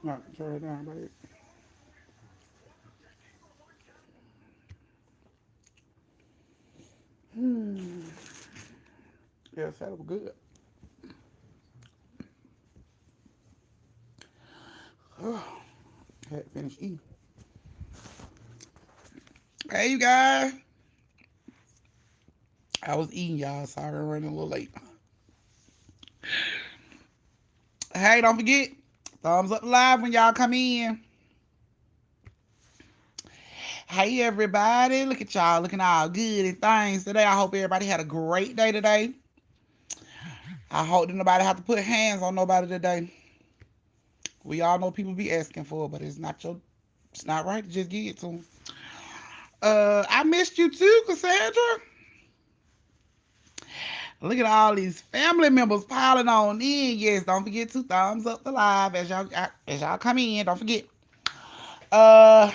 No, turn it down, babe. Yes, that was good. Had to finish eating. Hey, you guys. I was eating, y'all. Sorry, I'm running a little late. Hey, don't forget, thumbs up live when y'all come in. Hey, everybody. Look at y'all looking all good and things today. I hope everybody had a great day today. I hope that nobody have to put hands on nobody today. We all know people be asking for it, but it's not right to just give it to them. I missed you too, Cassandra. Look at all these family members piling on in. Yes, don't forget to thumbs up the live as y'all come in. Don't forget. Uh,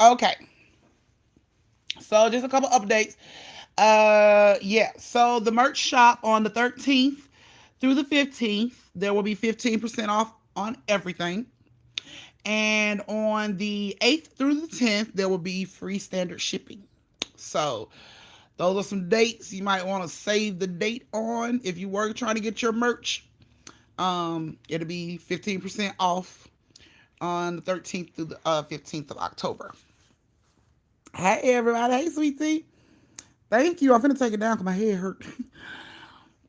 okay. So just a couple updates. Yeah. So the merch shop on the 13th through the 15th, there will be 15% off on everything. And on the 8th through the 10th, there will be free standard shipping. So those are some dates you might want to save the date on if you were trying to get your merch. It'll be 15% off on the 13th through the 15th of October. Hey everybody, hey sweetie. Thank you. I'm finna take it down because my head hurt.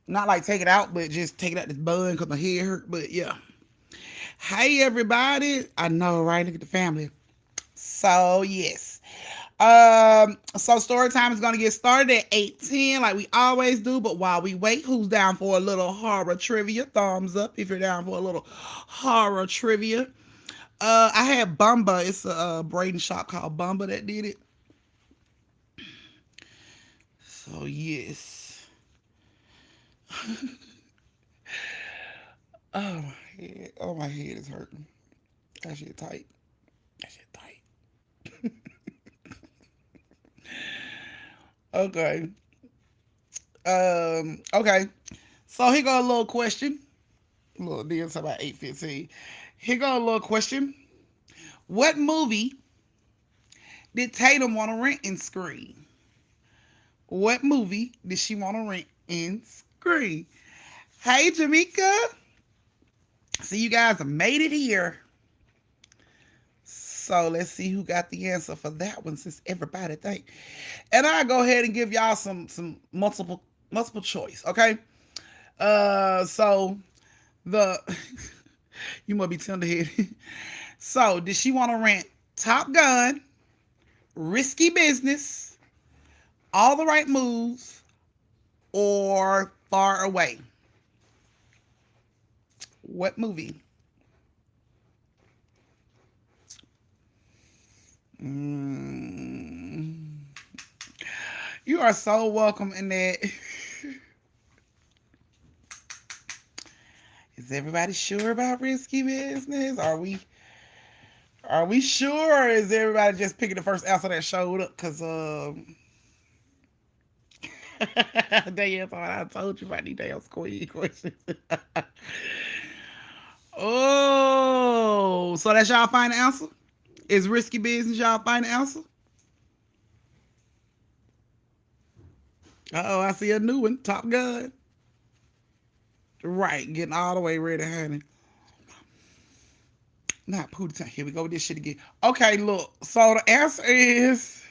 Not like take it out, but just take it out this bun because my head hurt. But yeah. Hey everybody. I know, right? Look at the family. So yes. So story time is gonna get started at 8:10, like we always do. But while we wait, who's down for a little horror trivia? Thumbs up if you're down for a little horror trivia. I had Bumba. It's a braiding shop called Bumba that did it. So yes. Oh my head. Oh my head is hurting. That shit tight. That shit tight. Okay. Okay. So here go a little question. A little deal about 8:15. Here go a little question. What movie did Tatum want to rent and screen? What movie did she want to rent and screen? Hey Jamaica. So you guys have made it here. So let's see who got the answer for that one since everybody think. And I'll go ahead and give y'all some multiple choice, okay? So the you must be tenderheaded. So did she want to rent Top Gun, Risky Business, All the Right Moves, or Far Away? What movie? Mm. You are so welcome in that. Is everybody sure about Risky Business? Are we sure, or is everybody just picking the first answer that showed up? Cause damn, I told you about these damn squeeze questions. Oh, so that's y'all final answer? Is Risky Business y'all final answer? Uh oh, I see a new one. Top Gun. Right, getting all the way ready, honey. Not Pootie time. Here we go with this shit again. Okay, look. So the answer is.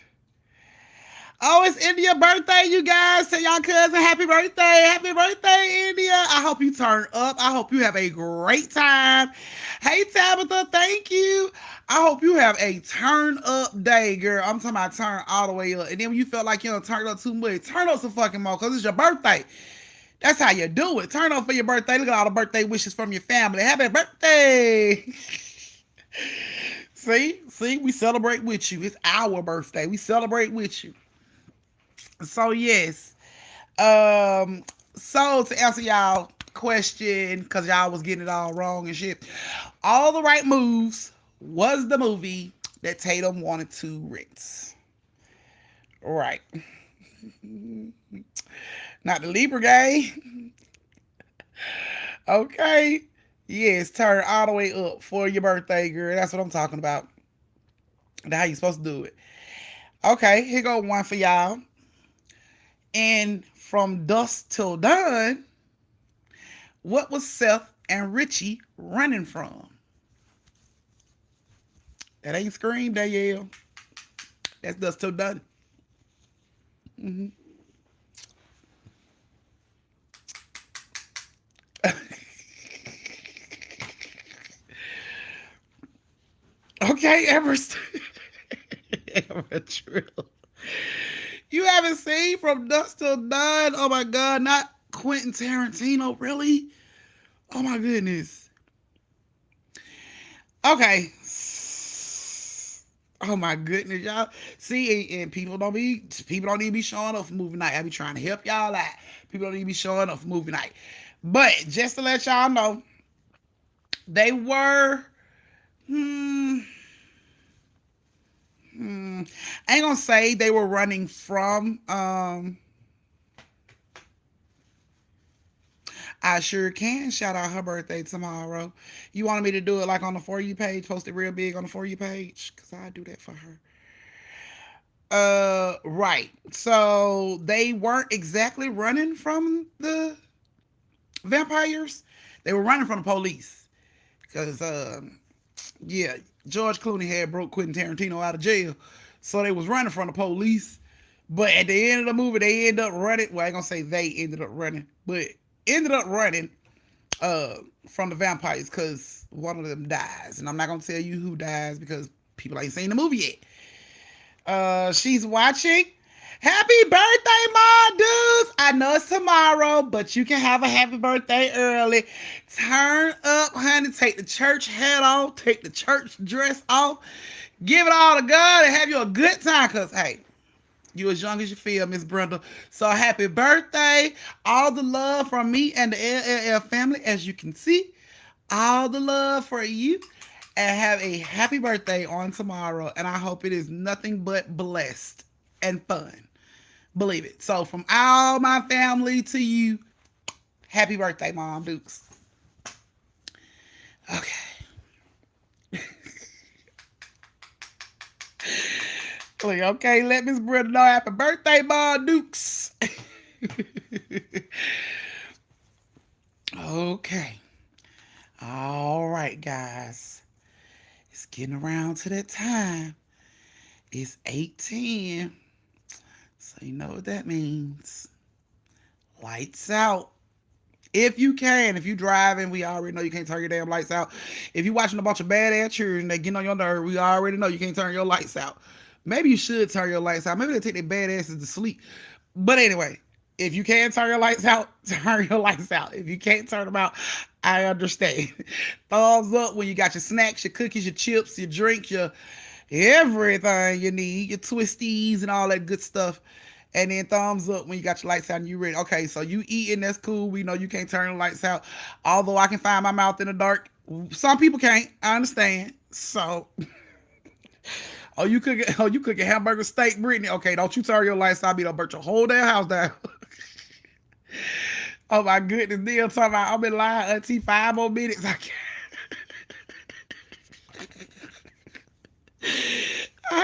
Oh, it's India's birthday, you guys. Tell y'all cousin happy birthday. Happy birthday, India. I hope you turn up. I hope you have a great time. Hey, Tabitha, thank you. I hope you have a turn up day, girl. I'm talking about turn all the way up. And then when you feel like you don't turn up too much, turn up some fucking more because it's your birthday. That's how you do it. Turn up for your birthday. Look at all the birthday wishes from your family. Happy birthday. See, we celebrate with you. It's our birthday. We celebrate with you. So yes. So to answer y'all question, because y'all was getting it all wrong and shit. All the Right Moves was the movie that Tatum wanted to rent. Right. Not the Libra game. Okay. Yes, turn all the way up for your birthday, girl. That's what I'm talking about. That's how you supposed to do it. Okay, here go one for y'all. And from dusk till dawn, what was Seth and Richie running from? That ain't Scream, that yell. That's dusk till dawn. Mm-hmm. Okay, Everest. Everett Trill. You haven't seen From Dusk Till Dawn? Oh my God, not Quentin Tarantino, really? Oh my goodness. Okay. Oh my goodness, y'all. See, and people don't need to be showing up for movie night. I be trying to help y'all out. People don't need to be showing up for movie night. But just to let y'all know, they were I ain't gonna say they were running from I sure can shout out her birthday tomorrow. You wanted me to do it like on the For You page, post it real big on the For You page? Because I do that for her. Right. So they weren't exactly running from the vampires. They were running from the police. Because, yeah, George Clooney had broke Quentin Tarantino out of jail. So they was running from the police. But at the end of the movie, they ended up running. Well, I ain't gonna say they ended up running, but ended up running uh from the vampires because one of them dies. And I'm not gonna tell you who dies because people ain't seen the movie yet. She's watching. Happy birthday, my dudes! I know it's tomorrow, but you can have a happy birthday early. Turn up, honey. Take the church hat off. Take the church dress off. Give it all to God and have you a good time. Cause hey, you as young as you feel, Miss Brenda. So happy birthday. All the love from me and the LLL family. As you can see, all the love for you. And have a happy birthday on tomorrow. And I hope it is nothing but blessed and fun. Believe it. So from all my family to you, happy birthday, Mom Dukes. Okay. Okay, let Miss Brenda know happy birthday, Mom Dukes. Okay. All right, guys. It's getting around to that time. It's 8:10. So you know what that means. Lights out. If you can, if you driving, we already know you can't turn your damn lights out. If you watching a bunch of badass children and they getting on your nerve, we already know you can't turn your lights out. Maybe you should turn your lights out. Maybe they take their badasses to sleep. But anyway, if you can turn your lights out, turn your lights out. If you can't turn them out, I understand. Thumbs up when you got your snacks, your cookies, your chips, your drinks, your everything you need, your twisties and all that good stuff. And then thumbs up when you got your lights out and you ready. Okay, so you eating, that's cool. We know you can't turn the lights out. Although I can find my mouth in the dark. Some people can't. I understand. So you cooking hamburger steak, Brittany. Okay, don't you turn your lights out, be done burn your whole damn house down. Oh my goodness, Neil talking about I'm in line, Auntie, 5 more minutes. I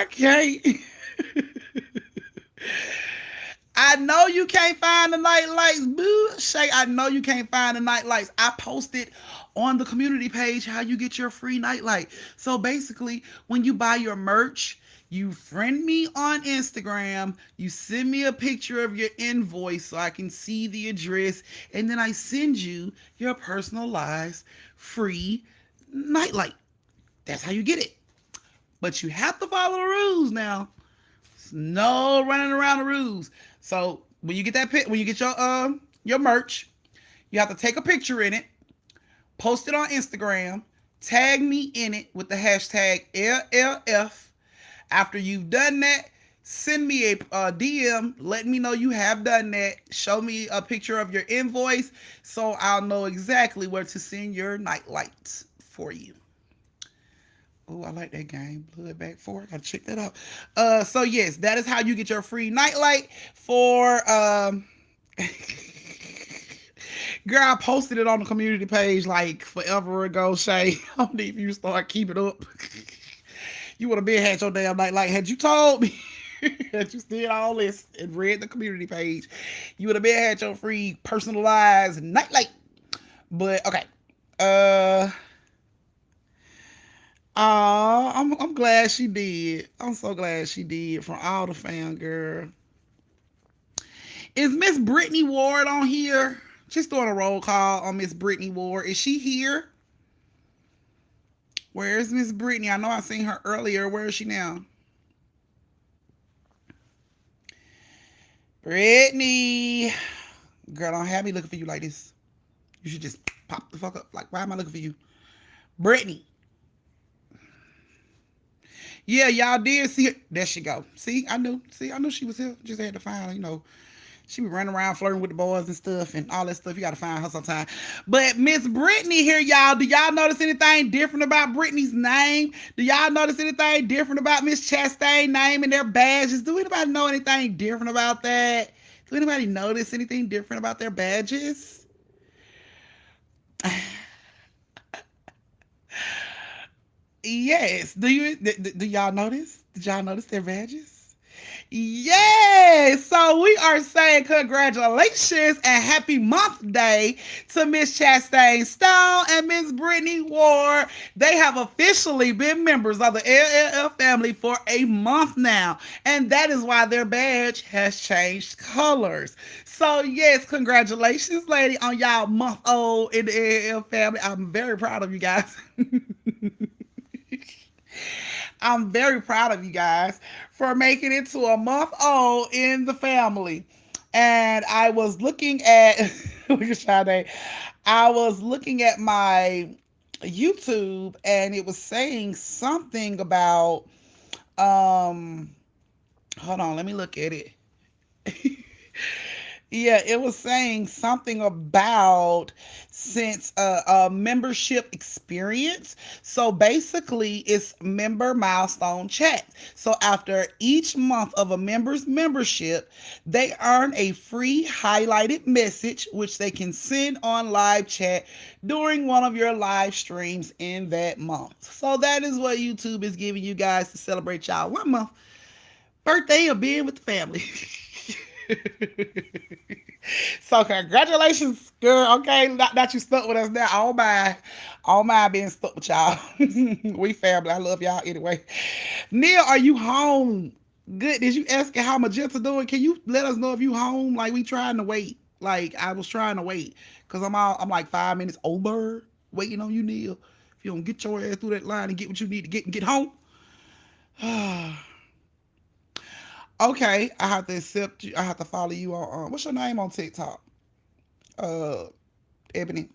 can't. I know you can't find the night lights, boo. Shay, I know you can't find the night lights. I posted on the community page how you get your free nightlight. So basically, when you buy your merch, you friend me on Instagram, you send me a picture of your invoice so I can see the address, and then I send you your personalized free nightlight. That's how you get it. But you have to follow the rules now. No running around the rules. So when you get when you get your merch, you have to take a picture in it, post it on Instagram, tag me in it with the hashtag LLF. After you've done that, send me a DM, let me know you have done that. Show me a picture of your invoice so I'll know exactly where to send your night lights for you. Oh, I like that game. Blood Bag 4. Gotta check that out. So yes, that is how you get your free nightlight for Girl, I posted it on the community page like forever ago, Shay. I don't need you to start keeping up. You would have been had your damn night. Like, had you told me that you did all this and read the community page, you would have been had your free personalized nightlight. But okay. Uh I'm glad she did. I'm so glad she did from all the fam, girl. Is Miss Brittany Ward on here? Just doing a roll call on Miss Brittany Ward. Is she here? Where's Miss Brittany? I know I seen her earlier. Where is she now? Brittany. Girl, don't have me looking for you like this. You should just pop the fuck up. Like, why am I looking for you? Brittany. Yeah, y'all did see it. There she go. See, I knew. See, I knew she was here. Just had to find her, She be running around flirting with the boys and stuff and all that stuff. You gotta find her sometime. But Miss Brittany here, y'all. Do y'all notice anything different about Brittany's name? Do y'all notice anything different about Miss Chastain's name and their badges? Do anybody know anything different about that? Do anybody notice anything different about their badges? Yes. Do y'all notice? Did y'all notice their badges? Yes. So we are saying congratulations and happy month day to Miss Chastain Stone and Miss Brittany Ward. They have officially been members of the LLL family for a month now. And that is why their badge has changed colors. So yes, congratulations, lady, on y'all month old in the LLL family. I'm very proud of you guys. I'm very proud of you guys for making it to a month old in the family. And I was looking at, look at Sade. I was looking at my YouTube and it was saying something about, hold on, let me look at it. Yeah, it was saying something about since a membership experience. So basically, it's member milestone chat. So after each month of a member's membership, they earn a free highlighted message, which they can send on live chat during one of your live streams in that month. So that is what YouTube is giving you guys to celebrate y'all 1 month birthday of being with the family. So congratulations, girl. Okay, not you stuck with us now. All mine being stuck with y'all. We family. I love y'all anyway. Neil, are you home? Good. Did you ask how Magenta doing? Can you let us know if you home? Like we trying to wait. Like I was trying to wait because I'm like 5 minutes over waiting on you, Neil. If you don't get your ass through that line and get what you need to get and get home. Okay, I have to accept you. I have to follow you on what's your name on TikTok? Uh Ebony.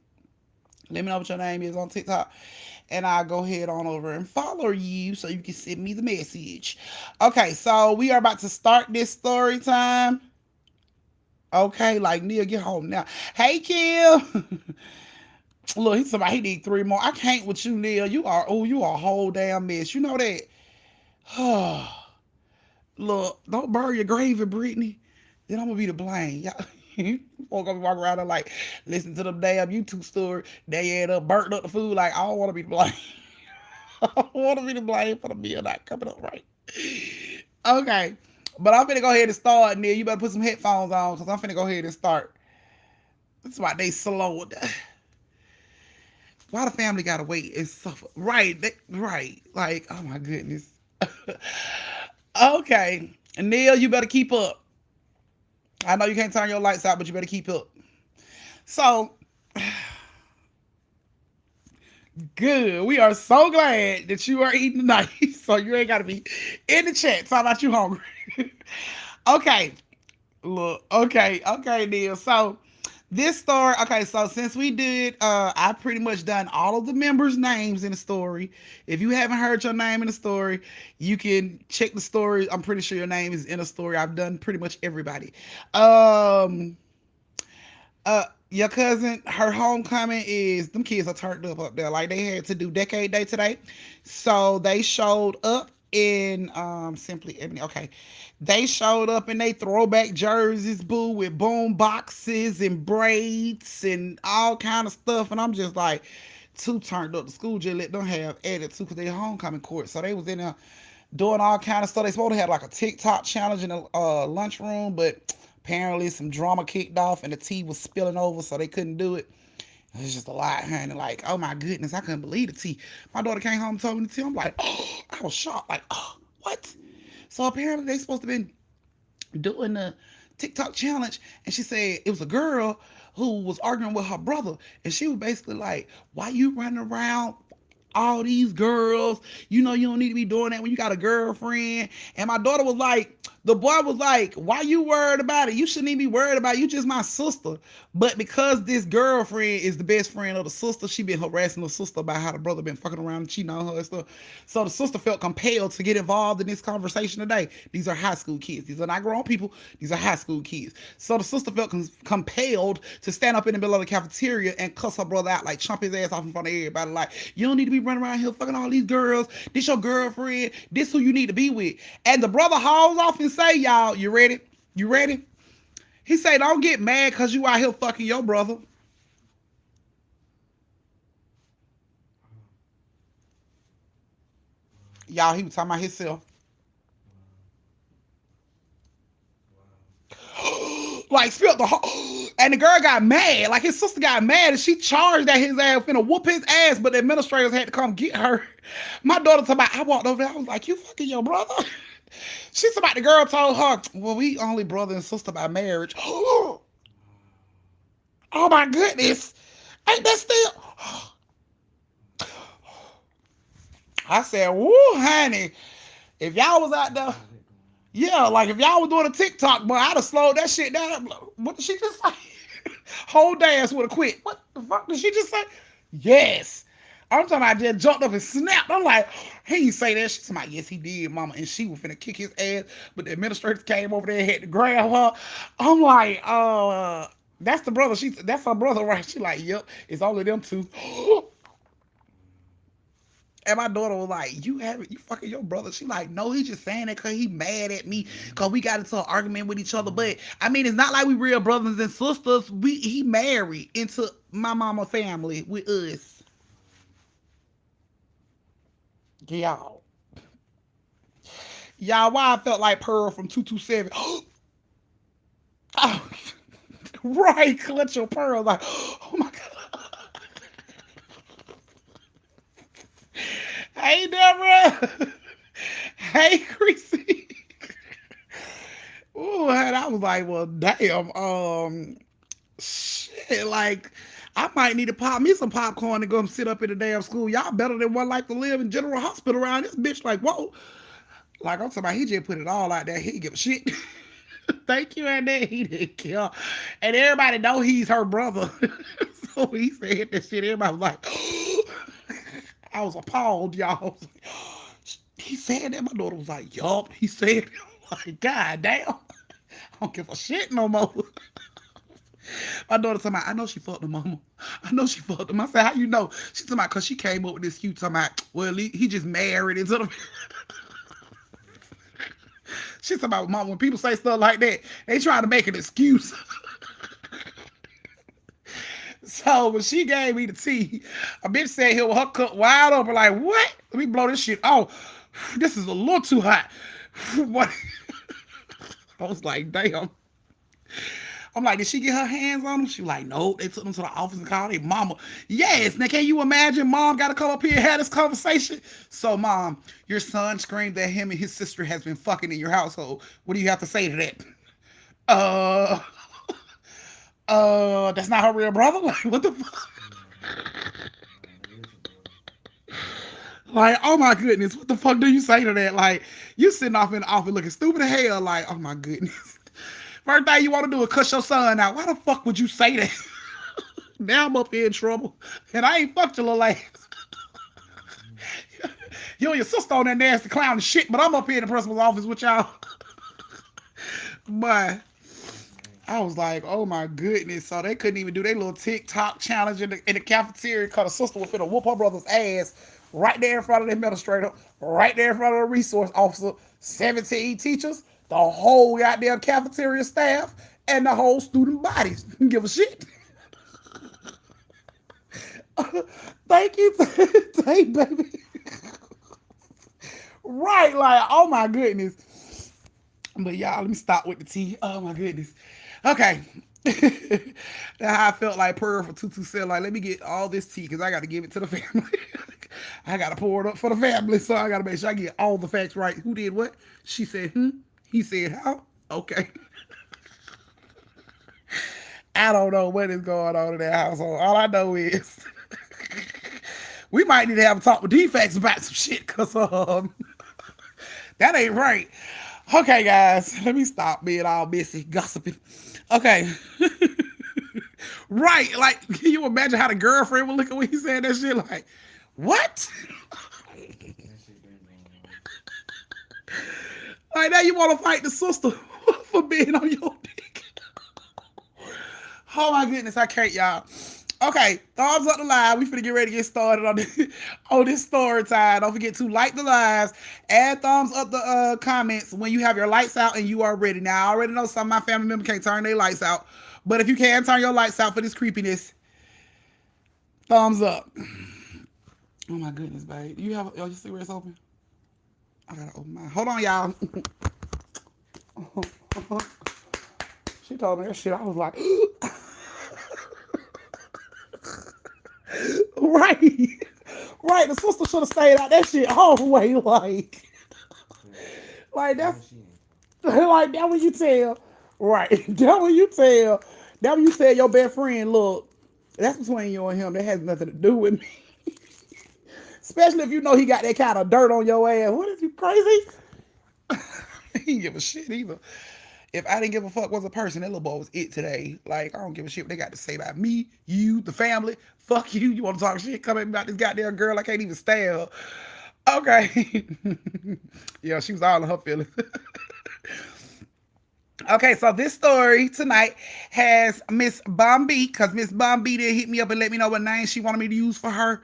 Let me know what your name is on TikTok. And I'll go ahead on over and follow you so you can send me the message. Okay, so we are about to start this story time. Okay, like Neil, get home now. Hey Kim. Look, he's somebody he need 3 more. I can't with you, Neil. You are a whole damn mess. You know that. Look, don't burn your grave, Brittany. Then I'm gonna be to blame. Y'all folk gonna be walking around there like, listen to the damn YouTube story. They end up burning up the food. Like, I don't want to be to blame. I don't want to be to blame for the meal not coming up right. Okay, but I'm finna go ahead and start, Neil. You better put some headphones on because I'm finna go ahead and start. That's why they slow. Why the family gotta wait and suffer? Right, right. Like, oh my goodness. Okay, Neil, you better keep up. I know you can't turn your lights out, but you better keep up. So, good. We are so glad that you are eating tonight. So you ain't got to be in the chat talking about you hungry. Okay, look. Okay, Neil. So, this story, okay, so since we did, I pretty much done all of the members' names in the story. If you haven't heard your name in the story, you can check the story. I'm pretty sure your name is in the story. I've done pretty much everybody. Your cousin, her homecoming them kids are turned up there. Like they had to do Decade Day today. So they showed up in Simply Ebony. Okay. They showed up in they throwback jerseys, boo, with boom boxes and braids and all kind of stuff. And I'm just like, too turned up. The school just let them have attitude because they homecoming court. So they was in there doing all kind of stuff. They supposed to have like a TikTok challenge in the lunchroom, but apparently some drama kicked off and the tea was spilling over, so they couldn't do it. It's just a lot, honey. Like, oh my goodness, I couldn't believe the tea. My daughter came home and told me the tea. I'm like, oh, I was shocked. Like, oh, what? So apparently they supposed to been doing the TikTok challenge, and she said it was a girl who was arguing with her brother, and she was basically like, "Why you running around all these girls? You know you don't need to be doing that when you got a girlfriend." And my daughter was like, the boy was like, "Why you worried about it? You shouldn't even be worried about it. You just my sister." But because this girlfriend is the best friend of the sister, she been harassing the sister about how the brother been fucking around and cheating on her and stuff. So the sister felt compelled to get involved in this conversation today. These are high school kids. These are not grown people. These are high school kids. So the sister felt compelled to stand up in the middle of the cafeteria and cuss her brother out, like chomp his ass off in front of everybody. Like, you don't need to be running around here fucking all these girls. This your girlfriend. This who you need to be with. And the brother hauls off and say, y'all, you ready? You ready? He say, don't get mad because you out here fucking your brother. Y'all, he was talking about himself. Like spilled the whole, and the girl got mad. Like his sister got mad, and she charged at his ass, finna whoop his ass. But the administrators had to come get her. My daughter talking about, I walked over there. I was like, you fucking your brother? She's about the girl told her, well, we only brother and sister by marriage. Oh my goodness, ain't that still? I said, woo, honey, if y'all was out there. Yeah, like if y'all was doing a TikTok, but I'd have slowed that shit down. What did she just say? Whole dance would have quit. What the fuck did she just say? Yes. I'm talking about I just jumped up and snapped. I'm like, he didn't say that. She's like, yes, he did, mama. And she was finna kick his ass. But the administrators came over there and had to grab her. I'm like, that's the brother. That's her brother, right? She like, yep, it's only them two. And my daughter was like, you fucking your brother. She like, no, he's just saying that because he mad at me because we got into an argument with each other. But I mean, it's not like we real brothers and sisters. He married into my mama family with us. Y'all. Y'all, why I felt like Pearl from 227. Oh, right, clutch your pearl. Like, oh my God. Hey, Deborah. Hey, Chrissy. Ooh, and I was like, well, damn. Shit, like, I might need to pop me some popcorn and go and sit up in the damn school. Y'all better than One Life to Live in General Hospital around this bitch. Like, whoa. Like, I'm talking about, he just put it all out there. He didn't give a shit. Thank you, and then he didn't care. And everybody know he's her brother. So he said that shit. Everybody was like, I was appalled, y'all. He said that. My daughter was like, yup. He said it. I'm like, God damn. I don't give a shit no more. My daughter talking about, I know she fucked the mama. I know she fucked him. I said, how you know? She talking about, because she came up with this cute talking about, well, he just married into the... She's talking about, mom, when people say stuff like that, they try to make an excuse. So when she gave me the tea, a bitch sat here with her cup wide open, like, what? Let me blow this shit. Oh, this is a little too hot. What? I was like, damn. I'm like, did she get her hands on them? She was like, no. They took them to the office and called their mama. Yes. Now, can you imagine mom got to come up here and have this conversation? So, mom, your son screamed that him and his sister has been fucking in your household. What do you have to say to that? Uh, that's not her real brother? Like, what the fuck? Like, oh my goodness, what the fuck do you say to that? Like, you sitting off in the office looking stupid as hell, like, oh my goodness. First thing you want to do is cuss your son out. Why the fuck would you say that? Now I'm up here in trouble, and I ain't fucked your little ass. You and your sister on that nasty clown and shit, but I'm up here in the principal's office with y'all. But I was like, oh my goodness. So they couldn't even do their little TikTok challenge in the cafeteria because the sister was finna whoop her brother's ass right there in front of the administrator, right there in front of the resource officer, 17 teachers, the whole goddamn cafeteria staff, and the whole student bodies. Give a shit. Thank you. Thank baby. Right, like, oh my goodness. But y'all, let me stop with the tea. Oh my goodness. Okay. That's how I felt like purr for 2 said, like, let me get all this tea because I got to give it to the family. I got to pour it up for the family. So I got to make sure I get all the facts right. Who did what? She said, He said, how? Okay. I don't know what is going on in that household. All I know is we might need to have a talk with defects about some shit because that ain't right. Okay, guys, let me stop being all messy, gossiping. Okay. Right, like, can you imagine how the girlfriend would look at when he said that shit? Like, what? Like, now you want to fight the sister for being on your dick. Oh my goodness, I can't, y'all. Okay, thumbs up the live. We finna get ready to get started on this story time. Don't forget to like the lives, add thumbs up the comments when you have your lights out and you are ready. Now I already know some of my family members can't turn their lights out, but if you can turn your lights out for this creepiness, thumbs up. Oh my goodness, babe. You see where it's open? I gotta open mine. Hold on, y'all. She told me that shit. I was like, right. Right. The sister should have stayed out that shit all the way. Like that's like that when you tell. Right. That when you tell. That when you tell your best friend, look, that's between you and him. That has nothing to do with me. Especially if you know he got that kind of dirt on your ass. What is you crazy? He didn't give a shit either. If I didn't give a fuck was a person, that little boy was it today. Like, I don't give a shit what they got to say about me, you, the family. Fuck you. You want to talk shit? Come at me about this goddamn girl. I can't even stand her. Okay. Yeah, she was all in her feelings. Okay, so this story tonight has Miss Bombi, because Miss Bombi did hit me up and let me know what name she wanted me to use for her.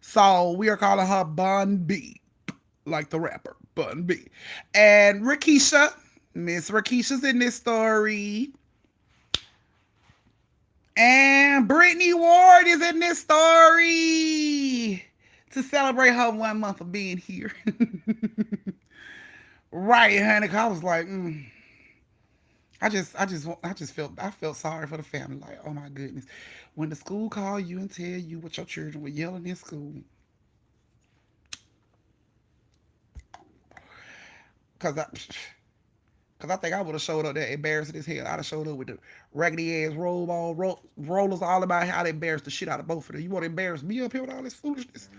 So we are calling her Bun B, like the rapper, Bun B. And Rakisha, Miss Rakisha's in this story. And Brittany Ward is in this story to celebrate her 1 month of being here. Right, honey. I was like, I felt sorry for the family. Like, oh my goodness, when the school call you and tell you what your children were yelling in school, cause I think I would have showed up there embarrassed as hell. I'd have showed up with the raggedy ass rollers all about how they embarrassed the shit out of both of them. You want to embarrass me up here with all this foolishness?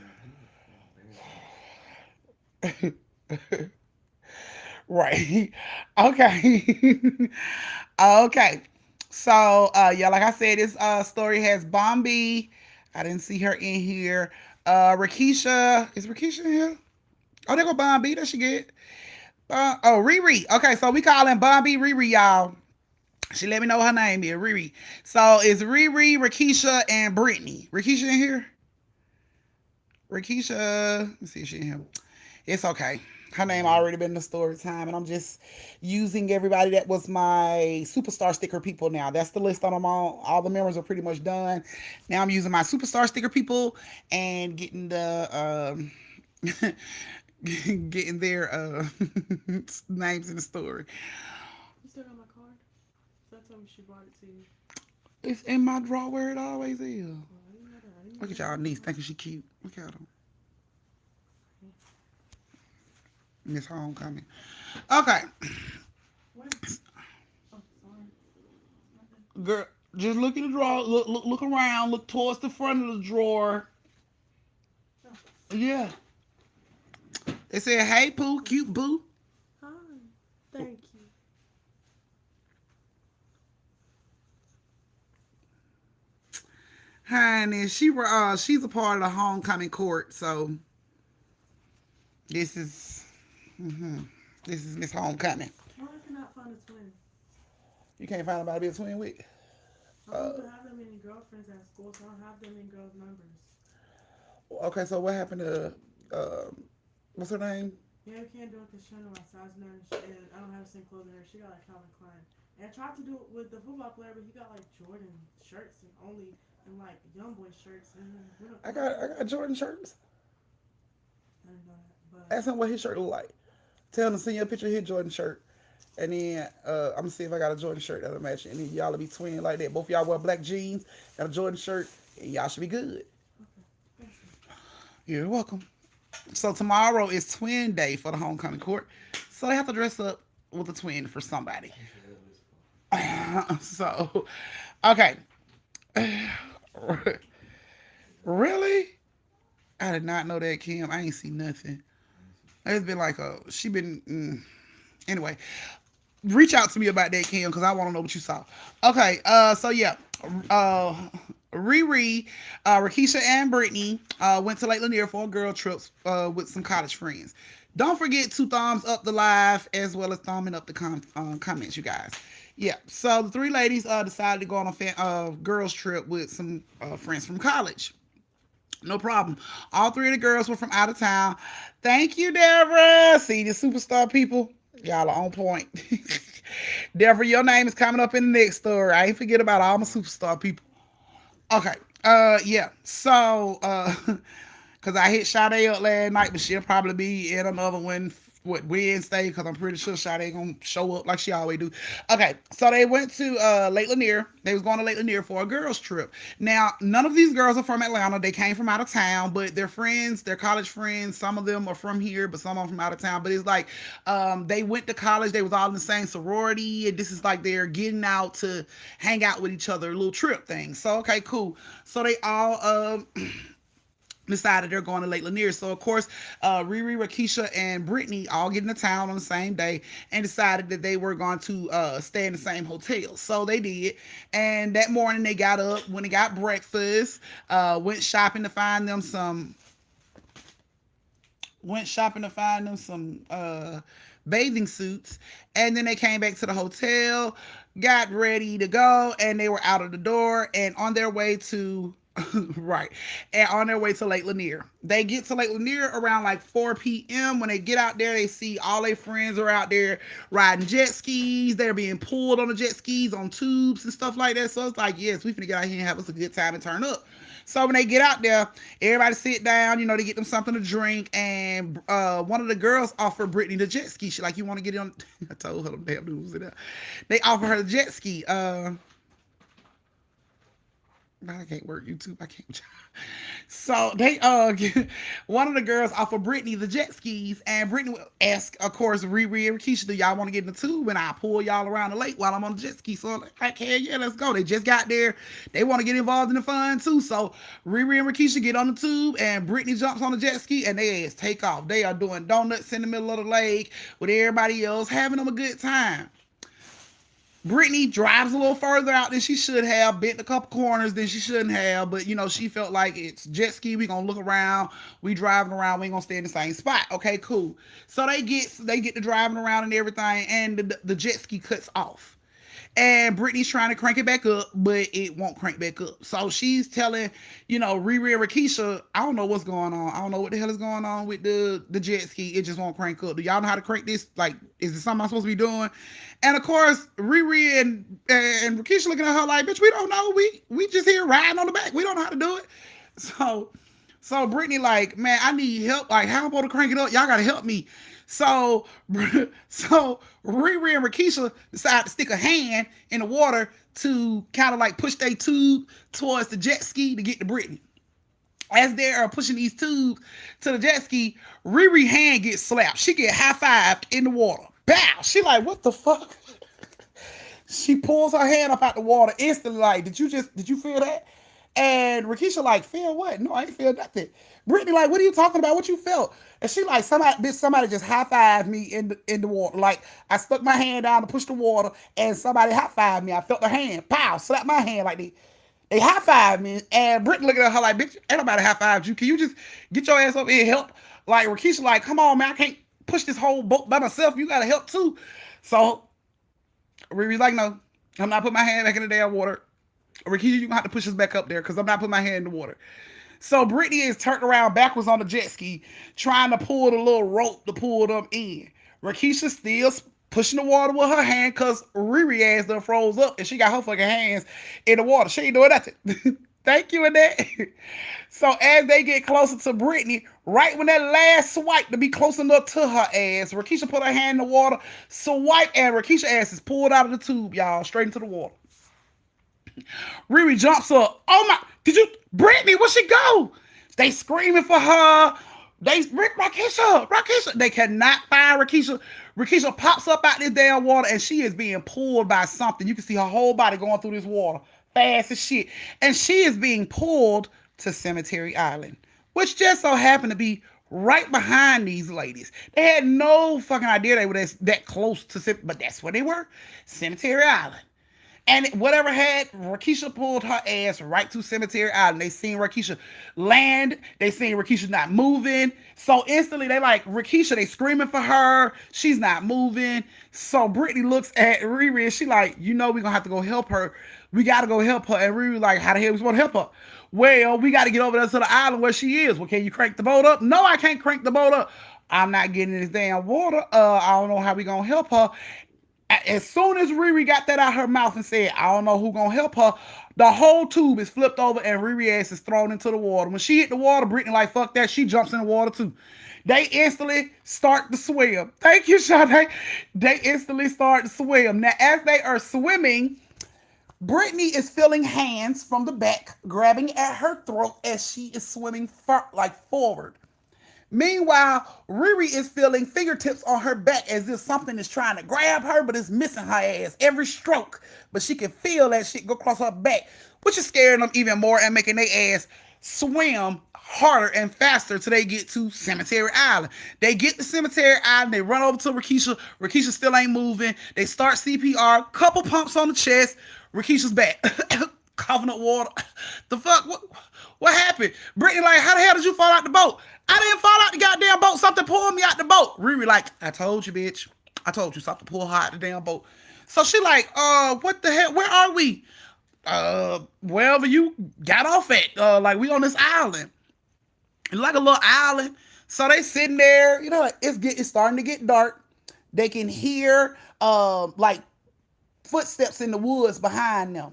Right. Okay. Okay. So yeah, like I said, this story has Bombi. I didn't see her in here. Rakisha. Is Rakisha in here? Oh, there go Bombi. There she get. Riri. Okay, so we calling Bombi Riri, y'all. She let me know her name is Riri. So it's Riri, Rakisha, and Brittany. Rakisha in here? Rakisha. Let's see if she in here. It's okay. Her name already been in the story time, and I'm just using everybody that was my superstar sticker people now. That's the list on them all. All the members are pretty much done. Now I'm using my superstar sticker people and getting the getting their names in the story. You still got my card? So I told me she brought it to you. It's in my drawer where it always is. Well, I didn't know that. I didn't Look know at y'all that. niece thinking she cute. Look at them. Miss Homecoming. Okay. What? Oh, sorry. Nothing. Girl, just look in the drawer. Look around. Look towards the front of the drawer. Oh, Yeah. It said, "Hey, Pooh, cute boo." hi. Thank you. Honey, she's a part of the homecoming court. So this is this is Miss Homecoming. Why I cannot find a twin? You can't find nobody to be a twin with. I don't even have that many girlfriends at school, so I don't have that many girls' numbers. Okay, so what happened to what's her name? Yeah, I can't do it because she don't know my size and, and I don't have the same clothes in her. She got like Calvin Klein. And I tried to do it with the football player, but he got like Jordan shirts and only and like young boy shirts. And we don't I got Jordan shirts. I didn't know that, but Ask him what his shirt look like. Tell him to send you a picture of his Jordan shirt. And then I'm gonna see if I got a Jordan shirt that'll match. And then y'all will be twin like that. Both of y'all wear black jeans and a Jordan shirt, and y'all should be good. okay. Thank you. You're welcome. So tomorrow is twin day for the homecoming court. So they have to dress up with a twin for somebody. So, okay. Really? I did not know that, Kim. I ain't see nothing. It's been like she been, anyway. Reach out to me about that, Kim, because I want to know what you saw. Okay, so yeah. Uh, Riri, Rakisha, and Brittany went to Lake Lanier for a girl trip with some college friends. Don't forget to thumbs up the live as well as thumbing up the comments, you guys. Yeah, so the three ladies decided to go on a girls trip with some friends from college. No problem. All three of the girls were from out of town. Thank you, Deborah. See the superstar people. Y'all are on point. Deborah, your name is coming up in the next story. I ain't forget about all my superstar people. Okay. Yeah. So, cause I hit Sade up last night, but she'll probably be in another one what Wednesday, because I'm pretty sure Sade gonna show up like she always do. Okay, so they went to Lake Lanier. They was going to Lake Lanier for a girls trip. Now, none of these girls are from Atlanta. They came from out of town, but they're friends. They're college friends. Some of them are from here, but some are from out of town. But it's like they went to college. They was all in the same sorority, and this is like they're getting out to hang out with each other, a little trip thing. So okay, cool. So they all decided they're going to Lake Lanier. So of course, Riri, Rakisha, and Brittany all get into town on the same day and decided that they were going to stay in the same hotel. So they did. And that morning they got up, when they got breakfast, went shopping to find them some bathing suits, and then they came back to the hotel, got ready to go, and they were out of the door and on their way to right, and on their way to Lake Lanier. They get to Lake Lanier around like 4 p.m. When they get out there, they see all their friends are out there riding jet skis. They're being pulled on the jet skis on tubes and stuff like that. So it's like, yes, we finna get out here and have us a good time and turn up. So when they get out there, everybody sit down, they get them something to drink, and one of the girls offered Brittany the jet ski. She like, you want to get on? I told her them damn dudes in there. They offer her the jet ski. I can't work YouTube. I can't. So they one of the girls offered Brittany the jet skis, and Brittany will ask, of course, Riri and Rakisha, do y'all want to get in the tube and I pull y'all around the lake while I'm on the jet ski? So I'm like, hell yeah, let's go. They just got there. They want to get involved in the fun too. So Riri and Rakisha get on the tube, and Brittany jumps on the jet ski, and they ass take off. They are doing donuts in the middle of the lake with everybody else, having them a good time. Brittany drives a little further out than she should have, bent a couple corners than she shouldn't have, but she felt like it's jet ski. We gonna look around. We driving around. We ain't gonna stay in the same spot. Okay, cool. So they get to driving around and everything, and the jet ski cuts off. And Brittany's trying to crank it back up, but it won't crank back up. So she's telling, Riri and Rakisha, I don't know what's going on. I don't know what the hell is going on with the jet ski. It just won't crank up. Do y'all know how to crank this? Like, is this something I'm supposed to be doing? And of course, Riri and Rakisha looking at her like, bitch, we don't know. We just here riding on the back. We don't know how to do it. So Brittany like, man, I need help. Like, how am I supposed to crank it up? Y'all gotta help me. So Riri and Rakisha decide to stick a hand in the water to kind of like push their tube towards the jet ski to get to Brittany. As they are pushing these tubes to the jet ski, Riri's hand gets slapped. She get high-fived in the water. Bow! She like, what the fuck? She pulls her hand up out the water instantly like, did you feel that? And Rakisha like, feel what? No, I ain't feel nothing. Brittany like, what are you talking about? What you felt? And she like, somebody just high-fived me in the water. Like, I stuck my hand down to push the water, and somebody high-fived me. I felt their hand. Pow! Slapped my hand like they high-fived me. And Brittany looking at her like, bitch, ain't nobody high-fived you. Can you just get your ass up here and help? Like, Rakisha like, come on, man, I can't push this whole boat by myself. You gotta help too. So Riri's like, no, I'm not putting my hand back in the damn water. Rakisha, you gonna have to push us back up there because I'm not putting my hand in the water. So Brittany is turned around backwards on the jet ski, trying to pull the little rope to pull them in. Rakisha still pushing the water with her hand because Riri ass done froze up and she got her fucking hands in the water. She ain't doing nothing. Thank you, Annette. So as they get closer to Brittany, right when that last swipe to be close enough to her ass, Rakisha put her hand in the water, swipe, and Rakisha ass is pulled out of the tube, y'all, straight into the water. Riri jumps up. Oh my, did you, Brittany, where she go? They screaming for her. Rakisha. They cannot find Rakisha. Rakisha pops up out this damn water and she is being pulled by something. You can see her whole body going through this water fast as shit. And she is being pulled to Cemetery Island, which just so happened to be right behind these ladies. They had no fucking idea they were that close to, but that's where they were, Cemetery Island. And whatever had, Rakisha pulled her ass right to Cemetery Island. They seen Rakisha land. They seen Rakisha not moving. So instantly they like, Rakisha, they screaming for her. She's not moving. So Brittany looks at Riri and she like, you know we're going to have to go help her. We got to go help her. And Riri like, how the hell we supposed to help her? Well, we got to get over there to the island where she is. Well, can you crank the boat up? No, I can't crank the boat up. I'm not getting in this damn water. I don't know how we going to help her. As soon as Riri got that out her mouth and said, I don't know who gonna help her, the whole tube is flipped over and Riri ass is thrown into the water. When she hit the water, Brittany like, fuck that, she jumps in the water too. They instantly start to swim. Thank you, Sade. They instantly start to swim. Now, as they are swimming, Brittany is feeling hands from the back, grabbing at her throat as she is swimming forward. Meanwhile, Riri is feeling fingertips on her back as if something is trying to grab her, but it's missing her ass every stroke. But she can feel that shit go across her back, which is scaring them even more and making their ass swim harder and faster till they get to Cemetery Island. They get to Cemetery Island, they run over to Rakisha. Rakisha still ain't moving. They start CPR, couple pumps on the chest. Rakisha's back. Coughing up water. The fuck? What happened? Brittany like, how the hell did you fall out the boat? I didn't fall out the goddamn boat. Something pulled me out the boat. Riri like, I told you, bitch. I told you something pulled her out the damn boat. So she like, what the hell? Where are we? Wherever you got off at. Like we on this island. It's like a little island. So they sitting there, you know, like it's starting to get dark. They can hear like footsteps in the woods behind them.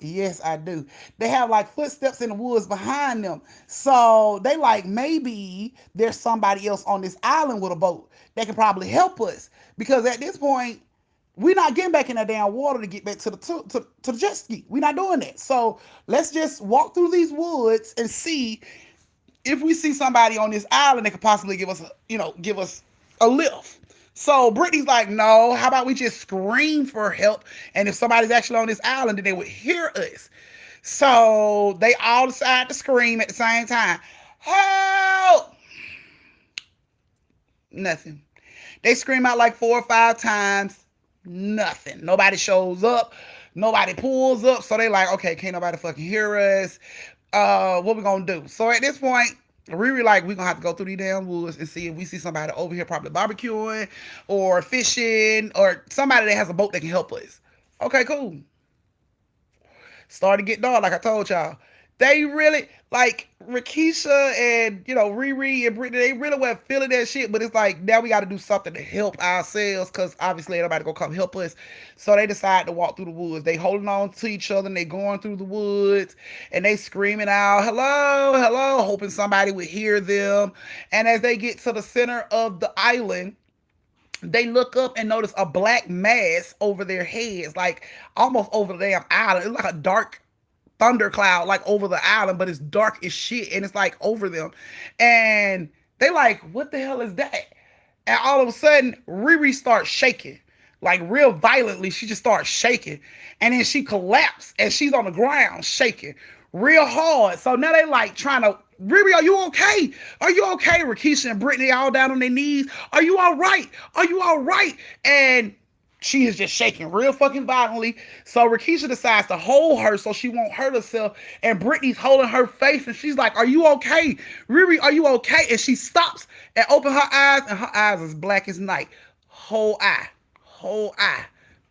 Yes, I do. They have like footsteps in the woods behind them. So they like, maybe there's somebody else on this island with a boat that can probably help us. Because at this point, we're not getting back in that damn water to get back to the jet ski. We're not doing that. So let's just walk through these woods and see if we see somebody on this island that could possibly give us a lift. So Brittany's like, no, how about we just scream for help? And if somebody's actually on this island, then they would hear us. So they all decide to scream at the same time. Help! Nothing. They scream out like 4 or 5 times. Nothing. Nobody shows up. Nobody pulls up. So they like, okay, can't nobody fucking hear us. What we gonna do? So at this point, Riri like, we gonna have to go through these damn woods and see if we see somebody over here probably barbecuing or fishing or somebody that has a boat that can help us. Okay, cool. Started to get dark, like I told y'all. They really, like, Rakisha and, Riri and Brittany, they really weren't feeling that shit, but it's like, now we got to do something to help ourselves, because obviously nobody gonna come help us. So they decide to walk through the woods. They holding on to each other, and they going through the woods, and they screaming out, hello, hello, hoping somebody would hear them. And as they get to the center of the island, they look up and notice a black mass over their heads, like almost over the damn island. It's like a dark thundercloud, like over the island, but it's dark as shit, and it's like over them. And they like, what the hell is that? And all of a sudden, Riri starts shaking, like real violently. She just starts shaking, and then she collapsed, and she's on the ground shaking real hard. So now they like trying to, Riri, are you okay? Are you okay? Rakisha and Brittany all down on their knees. Are you all right? Are you all right? And she is just shaking real fucking violently. So Rakisha decides to hold her so she won't hurt herself. And Brittany's holding her face, and she's like, are you okay? Riri, are you okay? And she stops and opens her eyes, and her eyes is black as night. Whole eye,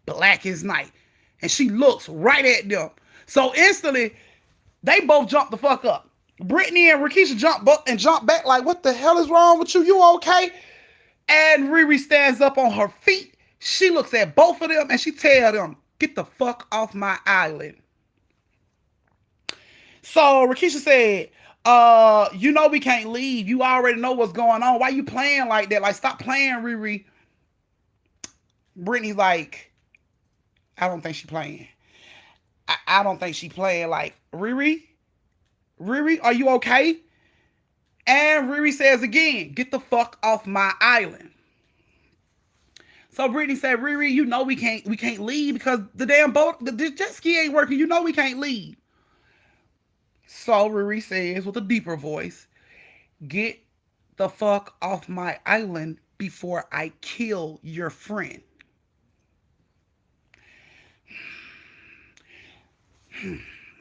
black as night. And she looks right at them. So instantly, they both jump the fuck up. Brittany and Rakisha jump up and jump back like, what the hell is wrong with you? You okay? And Riri stands up on her feet. She looks at both of them and she tells them, get the fuck off my island. So Rakisha said, you know we can't leave. You already know what's going on. Why you playing like that? Like, stop playing, Riri. Brittany's like, I don't think she playing. I don't think she playing. Like, Riri, are you okay? And Riri says again, get the fuck off my island. So Brittany said, Riri, you know we can't leave because the damn boat, the jet ski ain't working. You know we can't leave. So Riri says with a deeper voice, get the fuck off my island before I kill your friend.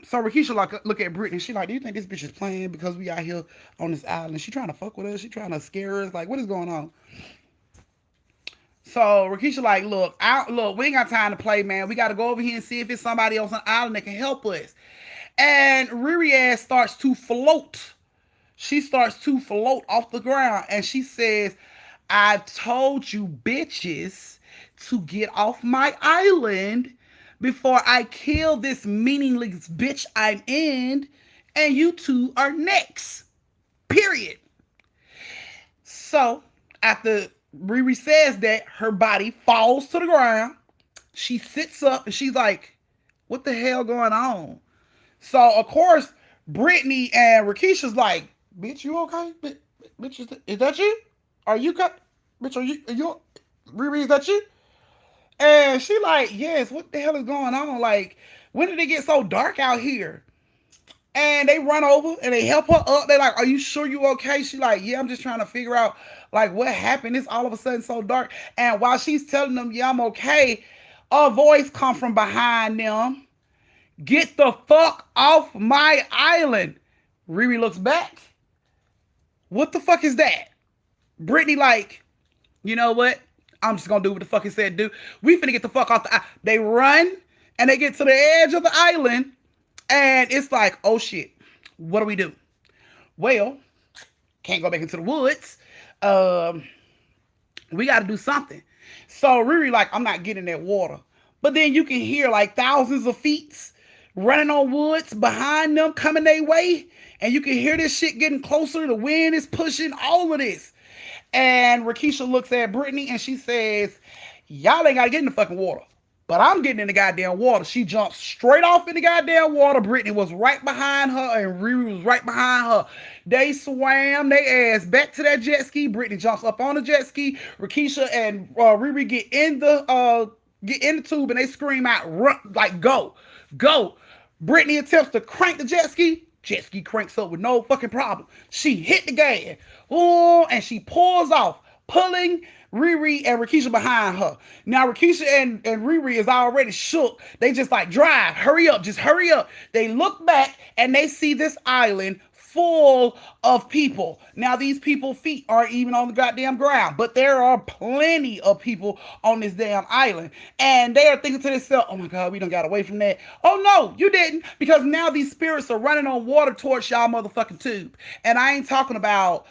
So Rakisha like look at Brittany. She like, do you think this bitch is playing because we out here on this island? She trying to fuck with us. She trying to scare us. Like, what is going on? So Rakisha like, look, we ain't got time to play, man. We got to go over here and see if it's somebody else on the island that can help us. And Riri ass starts to float. She starts to float off the ground, and she says, I've told you bitches to get off my island before I kill this meaningless bitch I'm in, and you two are next. Period. So, after Riri says that, her body falls to the ground. She sits up and she's like, what the hell going on? So, of course, Brittany and Rakisha's like, bitch, you okay? Bitch, is that you? Are you cut? Bitch, are you, Riri, is that you? And she like, yes, what the hell is going on? Like, when did it get so dark out here? And they run over and they help her up. They're like, are you sure you okay? She like, yeah, I'm just trying to figure out like what happened. It's all of a sudden so dark. And while she's telling them, yeah, I'm okay, a voice come from behind them. Get the fuck off my island. Riri looks back. What the fuck is that? Brittany like, you know what? I'm just gonna do what the fuck he said do. We finna get the fuck off the island. They run and they get to the edge of the island and it's like, oh shit, what do we do? Well, can't go back into the woods. We gotta do something. So Riri like, I'm not getting that water. But then you can hear like thousands of feet running on woods behind them coming their way. And you can hear this shit getting closer. The wind is pushing all of this. And Rakisha looks at Brittany and she says, y'all ain't got to get in the fucking water. But I'm getting in the goddamn water. She jumps straight off in the goddamn water. Brittany was right behind her and Riri was right behind her. They swam their ass back to that jet ski. Brittany jumps up on the jet ski. Rakisha and Riri get in the tube and they scream out, run, like go. Brittany attempts to crank the jet ski. Jet ski cranks up with no fucking problem. She hit the gas. Oh, and she pulls off, pulling Riri and Rakisha behind her. Now Rakisha and Riri is already shook. They just like, drive, hurry up, just hurry up. They look back and they see this island full of people. Now these people's feet aren't even on the goddamn ground, but there are plenty of people on this damn island. And they are thinking to themselves, oh my God, we done got away from that. Oh no, you didn't, because now these spirits are running on water towards y'all motherfucking tube. And I ain't talking about,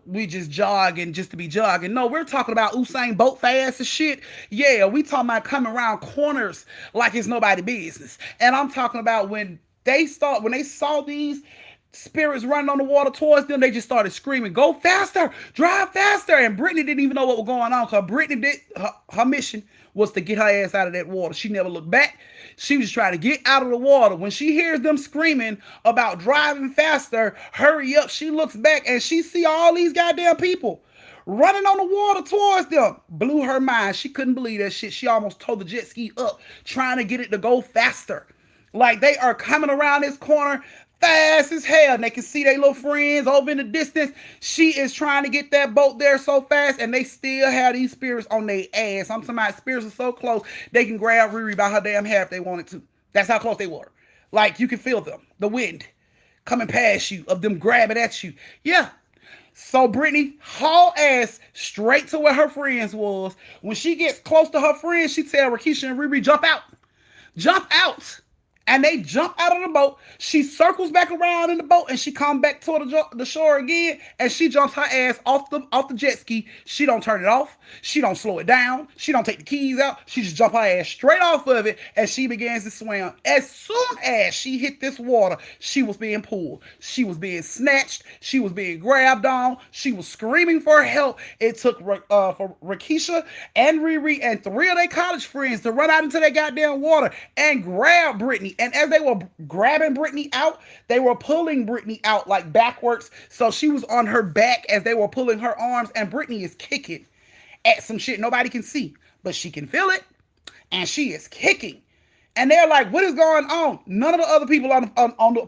we just jogging just to be jogging. No, we're talking about Usain Bolt fast as shit. Yeah, we talking about coming around corners like it's nobody business. And I'm talking about when they saw these spirits running on the water towards them, they just started screaming, go faster, drive faster. And Brittany didn't even know what was going on because Brittany her mission was to get her ass out of that water. She never looked back. She was trying to get out of the water. When she hears them screaming about driving faster, hurry up, she looks back and she see all these goddamn people running on the water towards them. Blew her mind. She couldn't believe that shit. She almost towed the jet ski up, trying to get it to go faster. Like they are coming around this corner fast as hell. And they can see their little friends over in the distance. She is trying to get that boat there so fast. And they still have these spirits on their ass. I'm talking about spirits are so close, they can grab Riri by her damn hair if they wanted to. That's how close they were. Like you can feel them. The wind coming past you, of them grabbing at you. Yeah. So Brittany haul ass straight to where her friends was. When she gets close to her friends, she tell Rakisha and Riri, jump out. Jump out. and they jump out of the boat. She circles back around in the boat and she comes back toward the shore again, and she jumps her ass off the jet ski. She don't turn it off. She don't slow it down. She don't take the keys out. She just jump her ass straight off of it, and she begins to swim. As soon as she hit this water, she was being pulled. She was being snatched. She was being grabbed on. She was screaming for help. It took for Rakisha and Riri and three of their college friends to run out into that goddamn water and grab Brittany. And as they were grabbing Brittany out, they were pulling Brittany out like backwards. So she was on her back as they were pulling her arms, and Brittany is kicking at some shit nobody can see, but she can feel it, and she is kicking. And they're like, what is going on? None of the other people on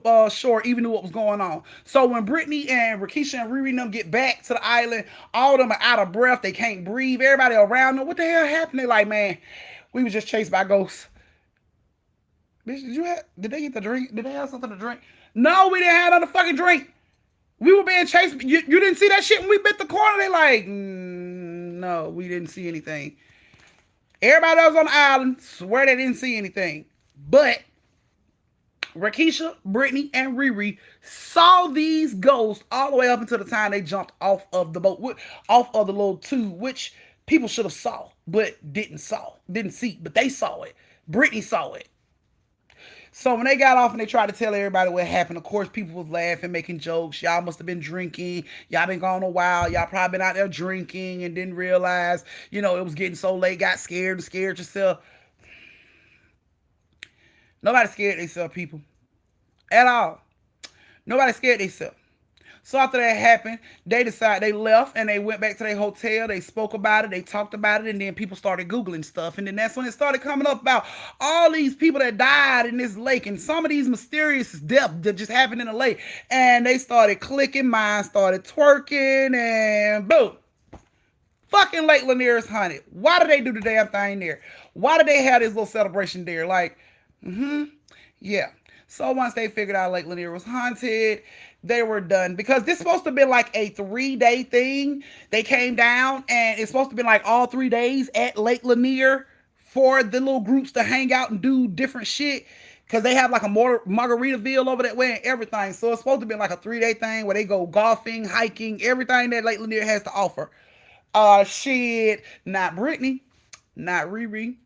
the shore even knew what was going on. So when Brittany and Rakisha and Riri and them get back to the island, all of them are out of breath. They can't breathe. Everybody around them, what the hell happened? They're like, man, we was just chased by ghosts. Bitch, did they get the drink? Did they have something to drink? No, we didn't have nothing to fucking drink. We were being chased. You didn't see that shit when we bit the corner? They like, no, we didn't see anything. Everybody else on the island swear they didn't see anything. But Rakisha, Brittany, and Riri saw these ghosts all the way up until the time they jumped off of the boat, off of the little tube, which people should have saw, but didn't see, but they saw it. Brittany saw it. So when they got off and they tried to tell everybody what happened, of course people was laughing, making jokes. Y'all must have been drinking. Y'all been gone a while. Y'all probably been out there drinking and didn't realize, it was getting so late. Got scared and scared yourself. Nobody scared themselves, people, at all. Nobody scared themselves. So after that happened, they left and they went back to their hotel. They spoke about it, they talked about it, and then people started Googling stuff. And then that's when it started coming up about all these people that died in this lake and some of these mysterious deaths that just happened in the lake. And they started clicking, mine started twerking, and boom. Fucking Lake Lanier is haunted. Why did they do the damn thing there? Why did they have this little celebration there? Like, yeah. So once they figured out Lake Lanier was haunted, they were done. Because this is supposed to have been like a 3-day thing. They came down and it's supposed to be like all 3 days at Lake Lanier for the little groups to hang out and do different shit. Because they have like a Margaritaville over that way and everything. So it's supposed to be like a 3-day thing where they go golfing, hiking, everything that Lake Lanier has to offer. Shit, not Brittany, not Riri,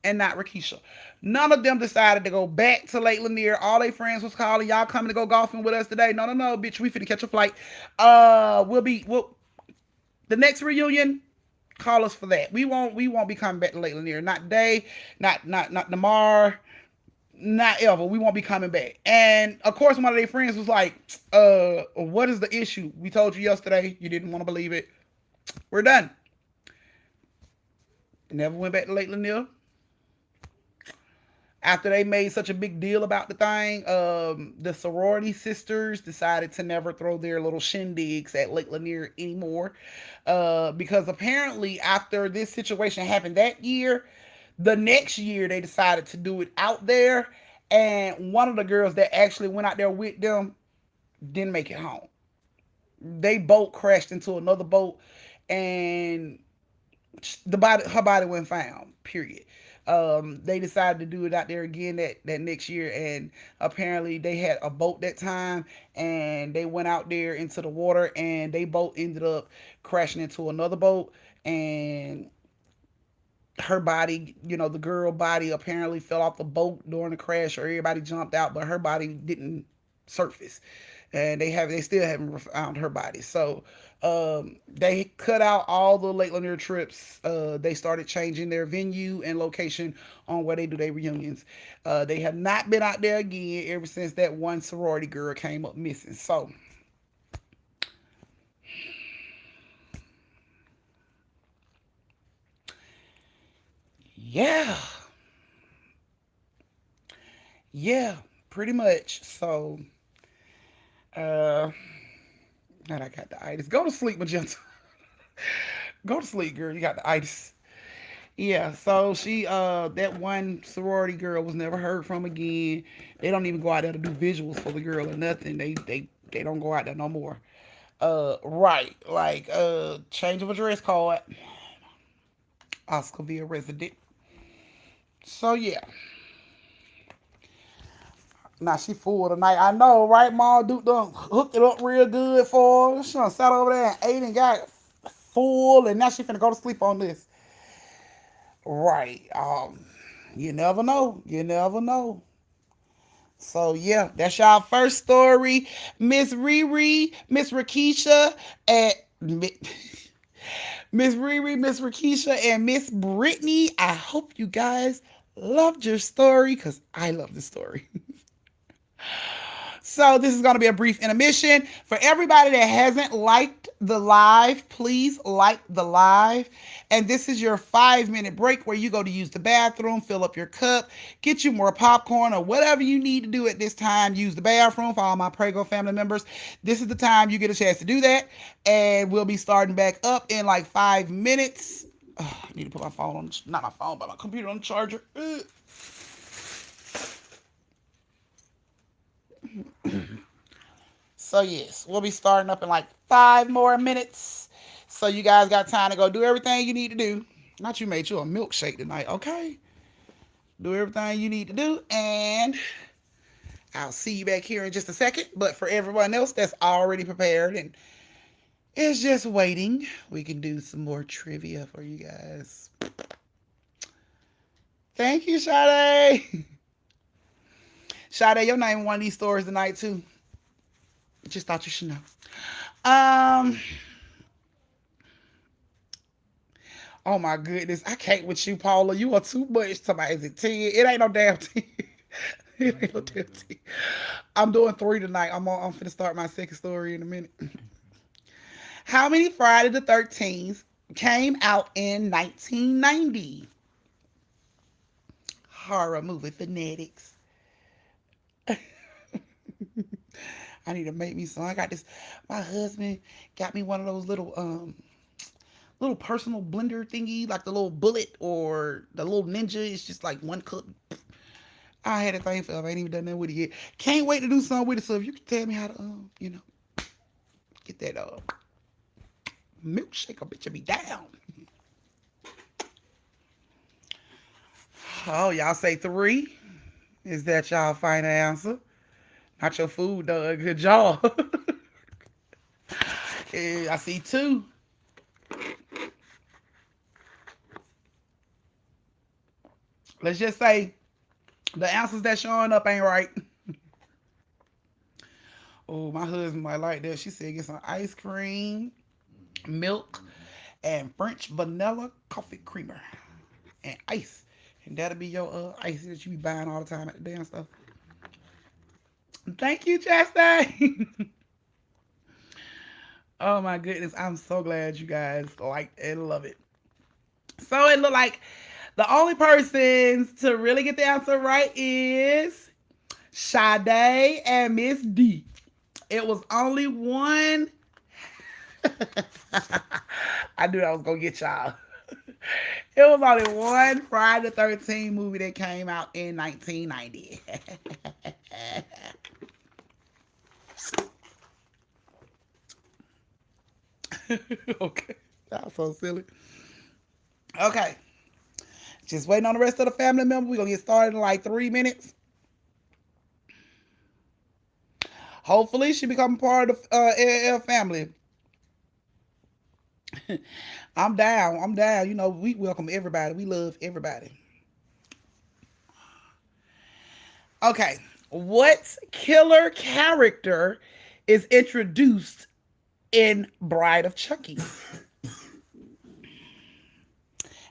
and not Rakisha. None of them decided to go back to Lake Lanier. All their friends was calling, y'all coming to go golfing with us today? No, bitch, we finna catch a flight. The next reunion, call us for that. We won't be coming back to Lake Lanier. Not today, not tomorrow, not ever. We won't be coming back. And of course, one of their friends was like, what is the issue? We told you yesterday, you didn't want to believe it. We're done. Never went back to Lake Lanier. After they made such a big deal about the thing, the sorority sisters decided to never throw their little shindigs at Lake Lanier anymore. Because apparently after this situation happened that year, the next year they decided to do it out there. And one of the girls that actually went out there with them didn't make it home. They boat crashed into another boat, and her body wasn't found, period. They decided to do it out there again that next year, and apparently they had a boat that time, and they went out there into the water, and they both ended up crashing into another boat, and her body, the girl body apparently fell off the boat during the crash, or everybody jumped out, but her body didn't surface, and they still haven't found her body. So they cut out all the Lake Lanier trips. They started changing their venue and location on where they do their reunions. They have not been out there again ever since that one sorority girl came up missing. So yeah, pretty much. So and I got the itis. Go to sleep, Magenta. Go to sleep, girl. You got the itis. Yeah, so she that one sorority girl was never heard from again. They don't even go out there to do visuals for the girl or nothing. They don't go out there no more. Right. Like change of address card. Oscarville resident. So yeah. Now she full tonight. I know, right, Mom? Duke done hooked it up real good for her. She done sat over there and ate and got full, and now she finna go to sleep on this. Right. You never know. You never know. So yeah, that's y'all first story. Miss Riri, Miss Rakisha, and Miss Riri, Miss Rakisha, and Miss Brittany. I hope you guys loved your story because I love the story. So this is going to be a brief intermission. For everybody that hasn't liked the live, please like the live. And this is your 5-minute break where you go to use the bathroom, fill up your cup, get you more popcorn or whatever you need to do at this time. Use the bathroom for all my Prego family members. This is the time you get a chance to do that. And we'll be starting back up in like 5 minutes. I need to put my phone on, not my phone, but my computer on the charger. So yes, we'll be starting up in like 5 more minutes. So you guys got time to go do everything you need to do. Not you made you a milkshake tonight, okay? Do everything you need to do, and I'll see you back here in just a second. But for everyone else that's already prepared and is just waiting, we can do some more trivia for you guys. Thank you, Sade. Sade, your name in one of these stories tonight too. Just thought you should know. Um. Oh my goodness, I can't with you, Paula. You are too much. Somebody is it 10? It ain't no damn 10. It ain't no damn 10. I'm doing 3 tonight. I'm finna start my second story in a minute. How many Friday the 13th came out in 1990? Horror movie fanatics. I need to make me some. I got this. My husband got me one of those little personal blender thingy, like the little bullet or the little ninja. It's just like one cup. I had a thing for. I ain't even done that with it yet. Can't wait to do something with it. So if you can tell me how to, get that milkshake, I bet you be down. Oh, y'all say 3? Is that y'all final answer? Not your food, Doug. Good job. I see 2. Let's just say the answers that showing up ain't right. Oh, my husband might like that. She said get some ice cream, milk, and French vanilla coffee creamer and ice. And that'll be your ice that you be buying all the time at the damn stuff. Thank you, Chastity. Oh my goodness. I'm so glad you guys like and love it. So it looked like the only persons to really get the answer right is Sade and Miss D. It was only one. I knew I was gonna get y'all. It was only one Friday the 13th movie that came out in 1990. Okay. That was so silly. Okay. Just waiting on the rest of the family members. We're gonna get started in like 3 minutes. Hopefully she become part of the LL family. I'm down. I'm down. You know, we welcome everybody. We love everybody. Okay. What killer character is introduced in Bride of Chucky?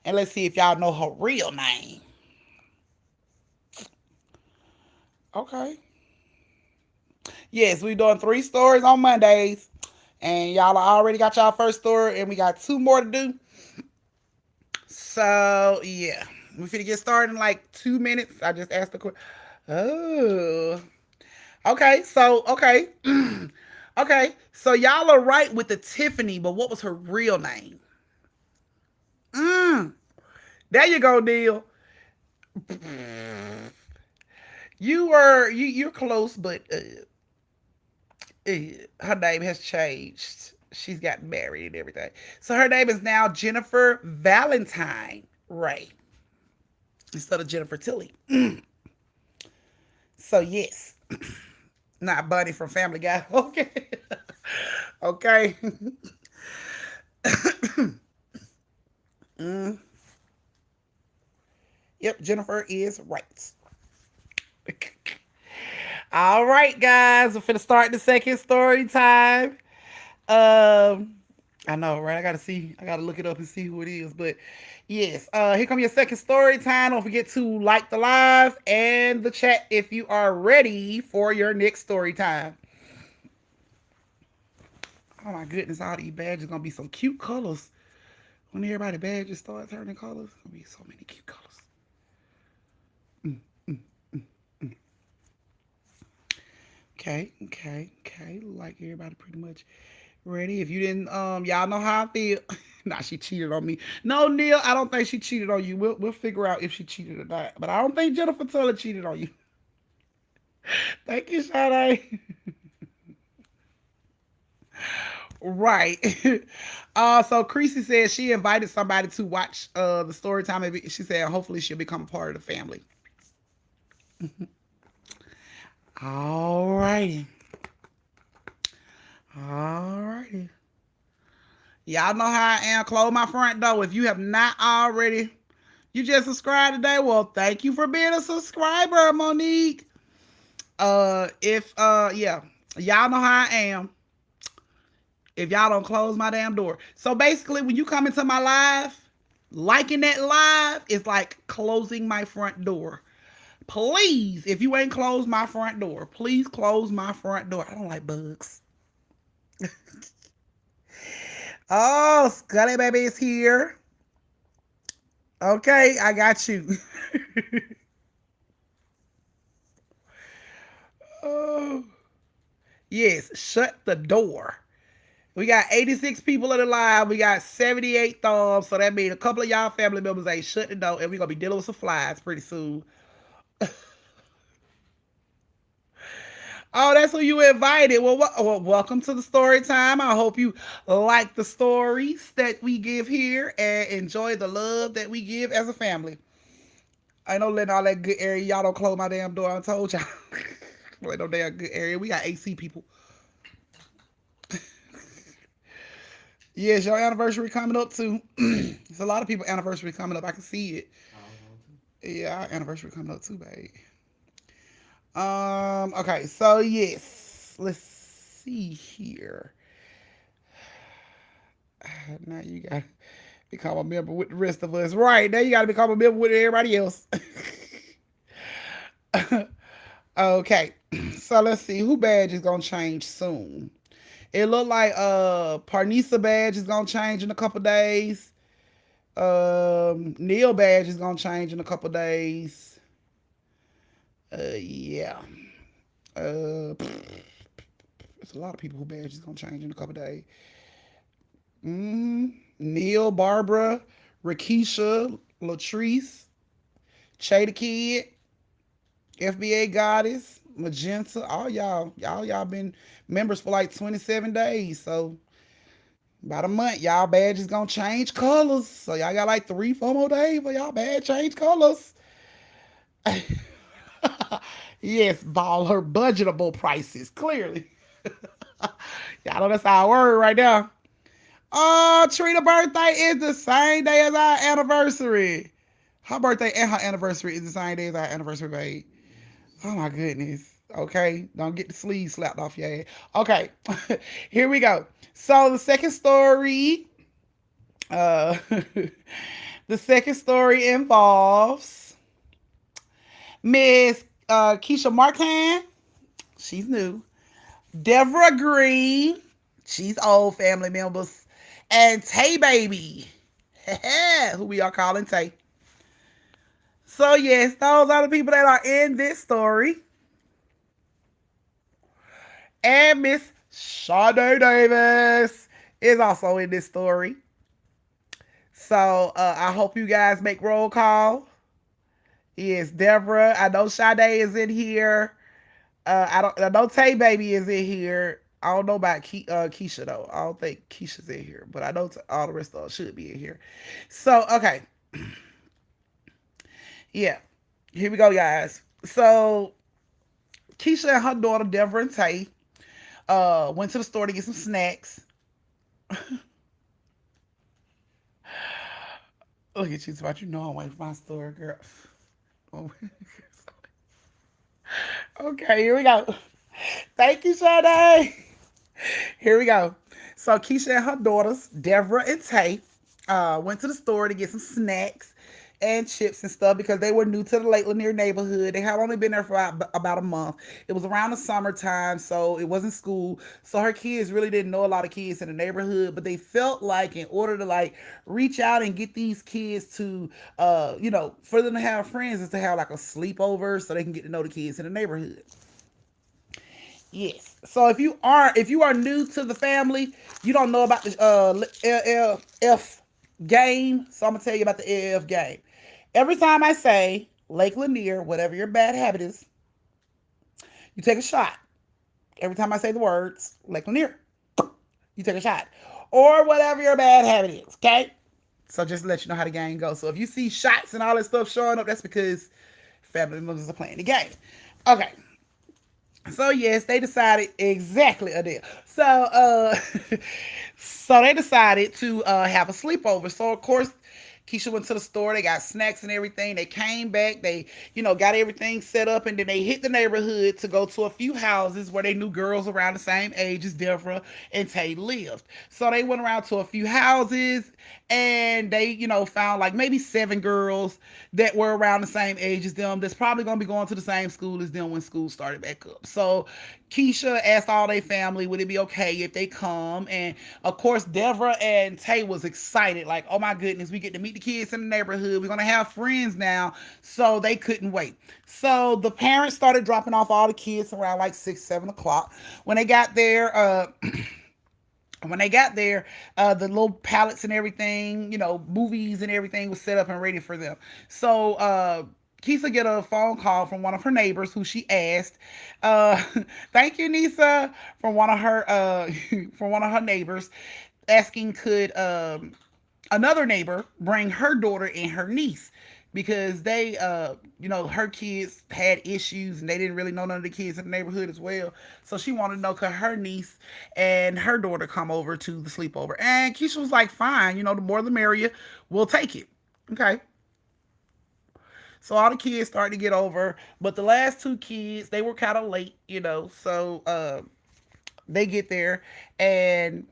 And let's see if y'all know her real name. Okay. Yes, we're doing 3 stories on Mondays. And y'all already got y'all first story, and we got 2 more to do. So, yeah. We finna get started in like 2 minutes. I just asked the question. Oh. Okay, so, okay. Okay, so y'all are right with the Tiffany, but what was her real name? There you go, Neil. You're close, but her name has changed. She's gotten married and everything. So her name is now Jennifer Valentine Ray instead of Jennifer Tilly. So yes. Not Bunny from Family Guy. Okay. Okay. Mm, yep, Jennifer is right. All right, guys. We're finna start the second story time. Um, I know, right? I gotta see. I gotta look it up and see who it is. But yes, here come your second story time. Don't forget to like the live and the chat if you are ready for your next story time. Oh my goodness, all these badges gonna be some cute colors. When everybody badges start turning colors, gonna be so many cute colors. Okay, okay, okay. Like everybody pretty much ready. If you didn't, y'all know how I feel. Nah, she cheated on me. No, Neil, I don't think she cheated on you. We'll figure out if she cheated or not. But I don't think Jennifer Tuller cheated on you. Thank you, Sade. Right. So Creasy said she invited somebody to watch the story time. She said hopefully she'll become a part of the family. All righty. All righty. Y'all know how I am. Close my front door. If you have not already, you just subscribed today. Well, thank you for being a subscriber, Monique. If yeah, y'all know how I am. If y'all don't close my damn door. So basically, when you come into my live, liking that live is like closing my front door. Please, if you ain't closed my front door, please close my front door. I don't like bugs. Oh, Scully Baby is here. Okay, I got you. Oh, yes, shut the door. We got 86 people in the live. We got 78 thumbs. So that means a couple of y'all family members ain't shut the door. And we're going to be dealing with some flies pretty soon. Oh, that's who you invited. Well, welcome to the story time. I hope you like the stories that we give here and enjoy the love that we give as a family. I know letting all that good area. Y'all don't close my damn door. I told y'all. Wait, no damn good area. We got AC people. Yes, your anniversary coming up too. There's a lot of people anniversary coming up. I can see it. Yeah, our anniversary coming up too, babe. Okay, so yes. Let's see here. Now you gotta become a member with the rest of us. Right, now you gotta become a member with everybody else. Okay. So let's see who badge is gonna change soon. It looked like Parnisa badge is gonna change in a couple days. Neil badge is gonna change in a couple days. Yeah. There's a lot of people who badge is gonna change in a couple days. Neil, Barbara, Rakisha, Latrice, Che the Kid, FBA Goddess, Magenta. All y'all been members for like 27 days. So about a month, y'all badge is gonna change colors. So y'all got like 3, 4 more days for y'all badge change colors. Yes, baller budgetable prices, clearly. Y'all know that's our word right now. Oh, Trina's birthday is the same day as our anniversary. Her birthday and her anniversary is the same day as our anniversary, babe. Oh my goodness. Okay, don't get the sleeve slapped off your head. Okay, here we go. So the second story, uh, the second story involves Miss Keisha Marcan. She's new. Deborah Green. She's old family members. And Tay Baby, who we are calling Tay. So yes, those are the people that are in this story. And Miss Sade Davis is also in this story. So I hope you guys make roll call. Yes, Deborah. I know Sade is in here. I know Tay Baby is in here. I don't know about Keisha though. I don't think Keisha's in here, but I know all the rest of them should be in here. So okay, yeah, here we go, guys. So Keisha and her daughter Deborah and Tay went to the store to get some snacks. Look at you, about you know I'm waiting for my story, girl. Okay, here we go. Thank you, Sade. Here we go. So Keisha and her daughters, Deborah and Tay, went to the store to get some snacks and chips and stuff because they were new to the Lake Lanier neighborhood. They had only been there for about a month. It was around the summertime, so it wasn't school. So her kids really didn't know a lot of kids in the neighborhood, but they felt like in order to like reach out and get these kids to, for them to have friends is to have like a sleepover so they can get to know the kids in the neighborhood. Yes. So if you are new to the family, you don't know about the LLF game. So I'm gonna tell you about the LLF game. Every time I say Lake Lanier, whatever your bad habit is, you take a shot. Every time I say the words Lake Lanier, you take a shot, or whatever your bad habit is. Okay. So just to let you know how the game goes. So if you see shots and all that stuff showing up, that's because family members are playing the game. Okay. So yes, they decided exactly Adele. So they decided to have a sleepover. So of course, Keisha went to the store. They got snacks and everything. They came back. They, got everything set up, and then they hit the neighborhood to go to a few houses where they knew girls around the same age as Deborah and Tay lived. So they went around to a few houses, and they, found like maybe 7 girls that were around the same age as them. That's probably gonna be going to the same school as them when school started back up. So Keisha asked all their family, would it be okay if they come? And of course, Deborah and Tay was excited, like, oh my goodness, we get to meet the kids in the neighborhood. We're gonna have friends now. So they couldn't wait. So the parents started dropping off all the kids around like 6, 7 o'clock. When they got there, the little pallets and everything, movies and everything was set up and ready for them. So Kisa get a phone call from one of her neighbors who she asked, uh, thank you, Nisa, from one of her from one of her neighbors, asking could another neighbor bring her daughter and her niece because they her kids had issues and they didn't really know none of the kids in the neighborhood as well. So she wanted to know could her niece and her daughter come over to the sleepover. And Keisha was like, fine, the more the merrier, we'll take it. Okay. So all the kids started to get over, but the last 2 kids, they were kind of late, so they get there, and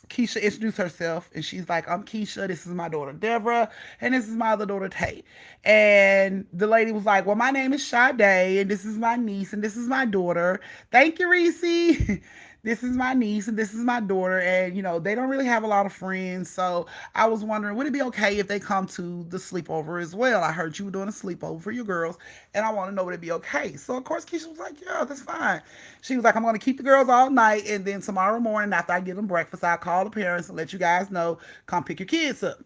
Keisha introduced herself, and she's like, I'm Keisha, this is my daughter Deborah, and this is my other daughter Tay. And the lady was like, well, my name is Sade, and this is my niece, and this is my daughter. Thank you, Reese. This is my niece, and this is my daughter. And, they don't really have a lot of friends. So I was wondering, would it be okay if they come to the sleepover as well? I heard you were doing a sleepover for your girls, and I want to know would it be okay? So, of course, Keisha was like, yeah, that's fine. She was like, I'm going to keep the girls all night, and then tomorrow morning after I give them breakfast, I'll call the parents and let you guys know, come pick your kids up.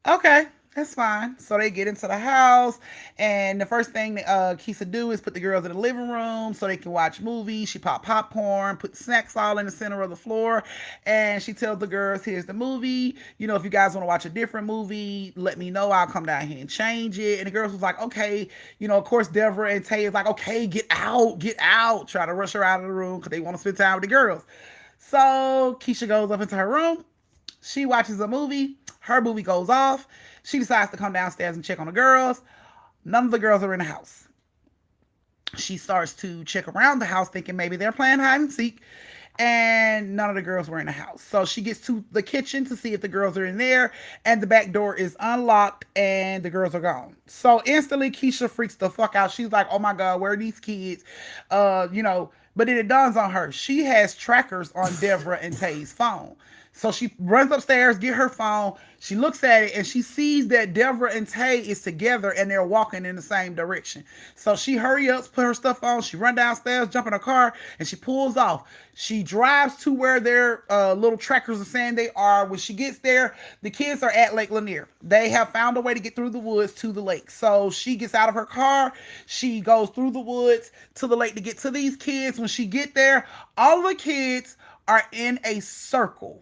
Okay, that's fine. So they get into the house, and the first thing that Kisa do is put the girls in the living room so they can watch movies. She pop popcorn, put snacks all in the center of the floor, and she tells the girls, "Here's the movie. If you guys want to watch a different movie, let me know. I'll come down here and change it." And the girls was like, "Okay." Of course, Deborah and Tay is like, "Okay, get out, get out." Try to rush her out of the room because they want to spend time with the girls. So Keisha goes up into her room. She watches a movie. Her movie goes off. She decides to come downstairs and check on the girls. None of the girls are in the house. She starts to check around the house thinking maybe they're playing hide and seek. And none of the girls were in the house. So she gets to the kitchen to see if the girls are in there. And the back door is unlocked and the girls are gone. So instantly Keisha freaks the fuck out. She's like, oh my God, where are these kids? But then it dawns on her. She has trackers on Deborah and Tay's phone. So she runs upstairs, get her phone. She looks at it and she sees that Deborah and Tay is together and they're walking in the same direction. So she hurry up, put her stuff on. She run downstairs, jump in her car, and she pulls off. She drives to where their little trackers are saying they are. When she gets there, the kids are at Lake Lanier. They have found a way to get through the woods to the lake. So she gets out of her car. She goes through the woods to the lake to get to these kids. When she get there, all the kids are in a circle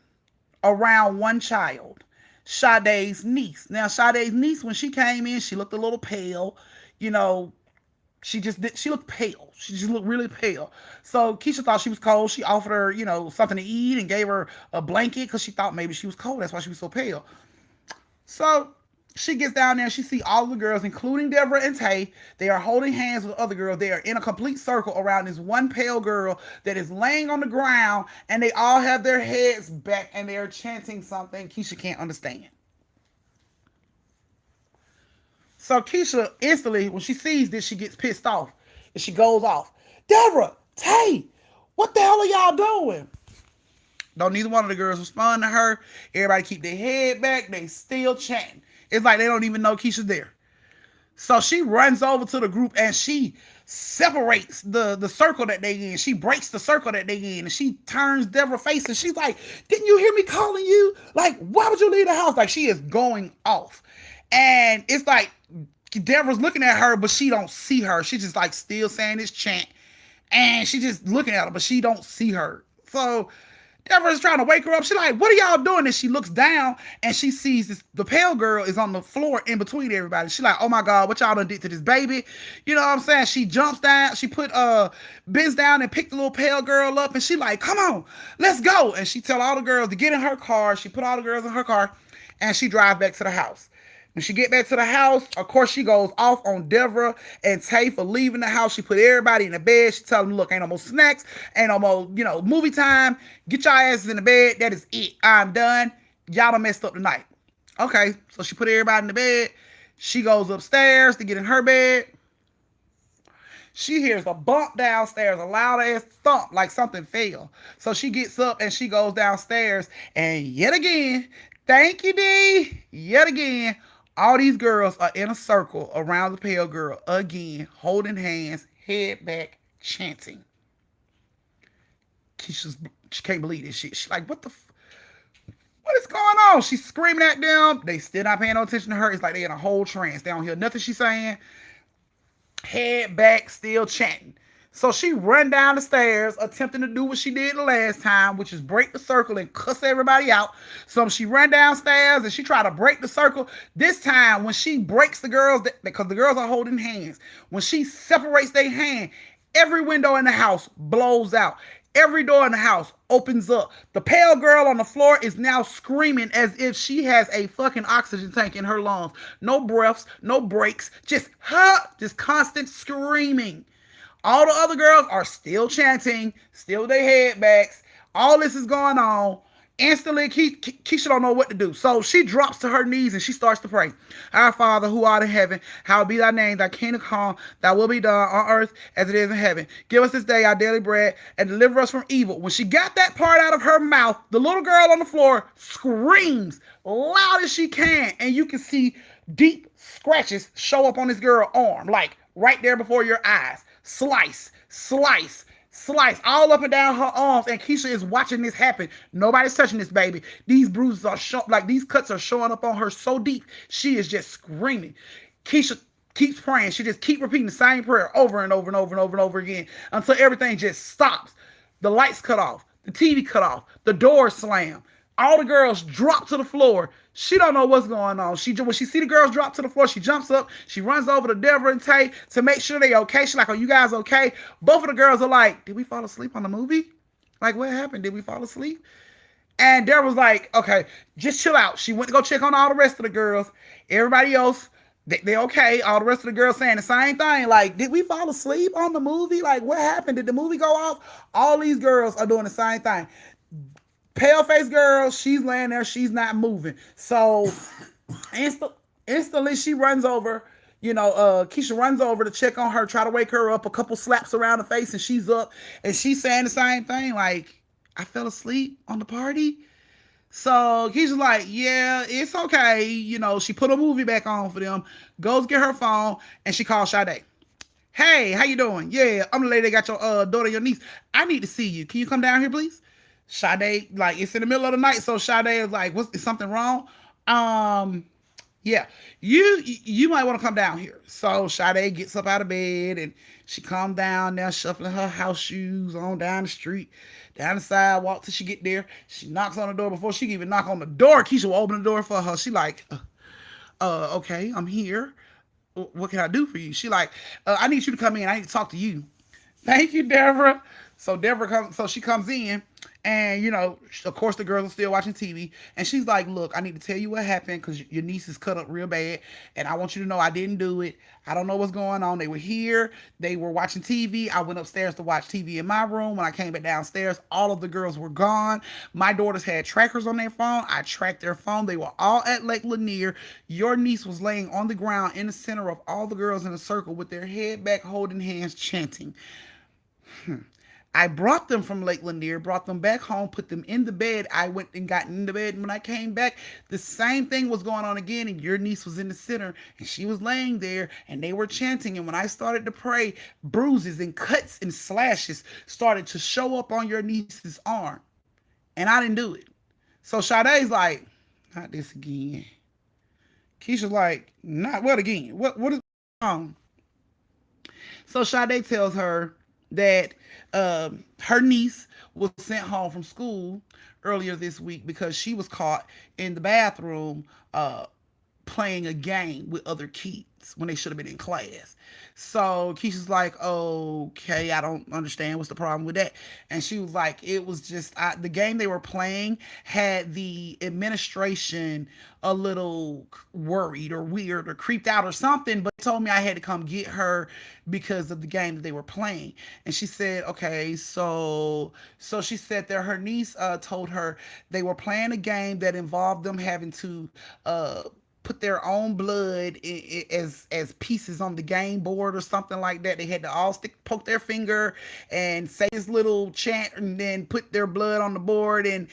around one child, Sade's niece. Now, Sade's niece, when she came in, she looked a little pale, you know, She looked pale. She just looked really pale. So Keisha thought she was cold. She offered her, something to eat and gave her a blanket because she thought maybe she was cold. That's why she was so pale. So she gets down there and she see all the girls, including Deborah and Tay. They are holding hands with other girls. They are in a complete circle around this one pale girl that is laying on the ground, and they all have their heads back and they are chanting something Keisha can't understand. So Keisha instantly, when she sees this, she gets pissed off and she goes off. Deborah, Tay, what the hell are y'all doing? Don't neither one of the girls respond to her. Everybody keep their head back. They still chanting. It's like they don't even know Keisha's there. So she runs over to the group and she separates the circle that they in. She breaks the circle that they in. And she turns Deborah's face and she's like, didn't you hear me calling you? Like, why would you leave the house? Like, she is going off. And it's like Deborah's looking at her, but she don't see her. She just like still saying this chant. And she just looking at her, but she don't see her. So Deborah's trying to wake her up. She's like, what are y'all doing? And she looks down and she sees the pale girl is on the floor in between everybody. She's like, oh my God, what y'all done did to this baby? You know what I'm saying? She jumps down. She bends down and picked the little pale girl up. And she like, come on, let's go. And she tell all the girls to get in her car. She put all the girls in her car and she drives back to the house. When she get back to the house, of course, she goes off on Deborah and Tay for leaving the house. She put everybody in the bed. She tell them, look, ain't no more snacks. Ain't no more, movie time. Get your asses in the bed. That is it. I'm done. Y'all done messed up the night. Okay, so she put everybody in the bed. She goes upstairs to get in her bed. She hears a bump downstairs, a loud ass thump like something fell. So she gets up and she goes downstairs. And yet again, thank you, D. Yet again, all these girls are in a circle around the pale girl again, holding hands, head back, chanting. She can't believe this shit. She's like, what is going on? She's screaming at them. They still not paying no attention to her. It's like they in a whole trance. They don't hear nothing she's saying. Head back, still chanting. So she run down the stairs, attempting to do what she did the last time, which is break the circle and cuss everybody out. So she run downstairs and she try to break the circle. This time, when she breaks the girls, because the girls are holding hands, when she separates their hand, every window in the house blows out. Every door in the house opens up. The pale girl on the floor is now screaming as if she has a fucking oxygen tank in her lungs. No breaths, no breaks, just constant screaming. All the other girls are still chanting, still with their head backs. All this is going on. Instantly, Keisha don't know what to do. So she drops to her knees and she starts to pray. Our Father, who art in heaven, hallowed be thy name, thy kingdom come, thy will be done on earth as it is in heaven. Give us this day our daily bread and deliver us from evil. When she got that part out of her mouth, the little girl on the floor screams loud as she can. And you can see deep scratches show up on this girl's arm, like right there before your eyes. Slice, slice, slice all up and down her arms, and Keisha is watching this happen. Nobody's touching this baby. These bruises are these cuts are showing up on her so deep. She is just screaming. Keisha keeps praying. She just keep repeating the same prayer over and over and over and over and over again until everything just stops. The lights cut off, the TV cut off, the door slammed. All the girls drop to the floor. She don't know what's going on. When she see the girls drop to the floor, she jumps up. She runs over to Deborah and Tay to make sure they okay. She's like, are you guys okay? Both of the girls are like, did we fall asleep on the movie? Like, what happened? Did we fall asleep? And Deborah was like, okay, just chill out. She went to go check on all the rest of the girls. Everybody else, they okay. All the rest of the girls saying the same thing. Like, did we fall asleep on the movie? Like, what happened? Did the movie go off? All these girls are doing the same thing. Pale face girl, she's laying there, she's not moving. So instantly she runs over, Keisha runs over to check on her, try to wake her up, a couple slaps around the face, and she's up, and she's saying the same thing, like, I fell asleep on the party. So Keisha's like, yeah, it's okay. She put a movie back on for them, goes get her phone, and she calls Sade. Hey, how you doing? Yeah, I'm the lady that got your daughter, your niece. I need to see you. Can you come down here, please? Sade, like, it's in the middle of the night, so Sade is like, is something wrong? Yeah, you might want to come down here. So Sade gets up out of bed and she comes down there, shuffling her house shoes on down the street, down the sidewalk till she get there. She knocks on the door. Before she can even knock on the door, Keisha will open the door for her. She like, okay, I'm here. what can I do for you? She like, I need you to come in. I need to talk to you. Thank you, Deborah. So Deborah comes. So she comes in, and of course, the girls are still watching TV. And she's like, "Look, I need to tell you what happened because your niece is cut up real bad, and I want you to know I didn't do it. I don't know what's going on. They were here. They were watching TV. I went upstairs to watch TV in my room. When I came back downstairs, all of the girls were gone. My daughters had trackers on their phone. I tracked their phone. They were all at Lake Lanier. Your niece was laying on the ground in the center of all the girls in a circle with their head back, holding hands, chanting." I brought them from Lake Lanier, brought them back home, put them in the bed. I went and got in the bed. And when I came back, the same thing was going on again. And your niece was in the center and she was laying there and they were chanting. And when I started to pray, bruises and cuts and slashes started to show up on your niece's arm. And I didn't do it. So Sade's like, not this again. Keisha's like, not what again? What is wrong? So Sade tells her that her niece was sent home from school earlier this week because she was caught in the bathroom playing a game with other kids when they should have been in class. So Keisha's like, okay, I don't understand what's the problem with that. And she was like, it was just the game they were playing had the administration a little worried or weird or creeped out or something, but told me I had to come get her because of the game that they were playing. And she said, okay, so she said that her niece told her they were playing a game that involved them having to put their own blood as pieces on the game board or something like that. They had to all poke their finger and say this little chant and then put their blood on the board, and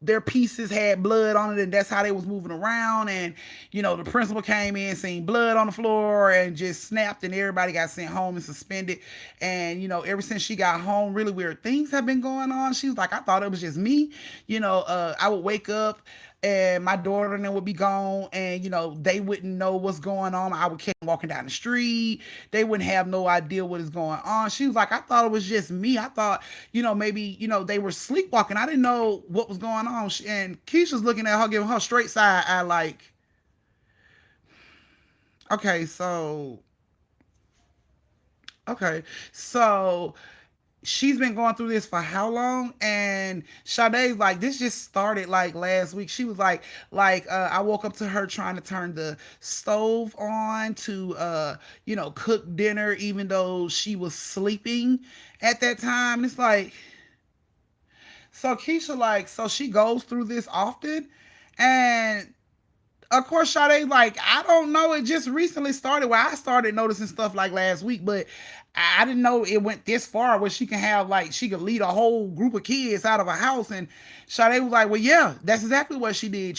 their pieces had blood on it, and that's how they was moving around. And the principal came in, seen blood on the floor, and just snapped, and everybody got sent home and suspended. And ever since she got home, really weird things have been going on. She was like, I thought it was just me. I would wake up and my daughter and them would be gone, and they wouldn't know what's going on. I would catch them walking down the street. They wouldn't have no idea what is going on. She was like, I thought it was just me. I thought maybe they were sleepwalking. I didn't know what was going on. And Keisha's looking at her, giving her straight side eye like, okay, okay, so she's been going through this for how long? And Sade's like, this just started like last week. She was like I woke up to her trying to turn the stove on to cook dinner even though she was sleeping at that time. And it's like, so Keisha, like, so she goes through this often. And of course, Sade, like, I don't know. It just recently started where I started noticing stuff like last week, but I didn't know it went this far where she can have, like, she could lead a whole group of kids out of a house. And Sade was like, well, yeah, that's exactly what she did.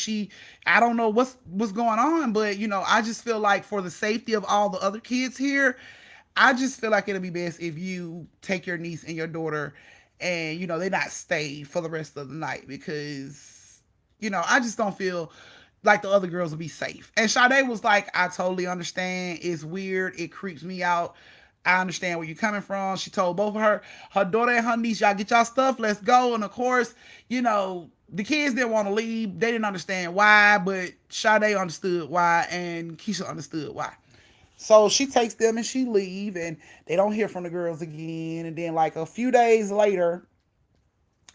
I don't know what's going on, but, I just feel like for the safety of all the other kids here, I just feel like it'll be best if you take your niece and your daughter and, they not stay for the rest of the night because, I just don't feel like the other girls will be safe. And Sade was like, I totally understand. It's weird. It creeps me out. I understand where you're coming from. She told both of her daughter and her niece, y'all get y'all stuff, let's go. And of course, the kids didn't want to leave. They didn't understand why, but Sade understood why, and Keisha understood why. So she takes them and she leave, and they don't hear from the girls again. And then like a few days later,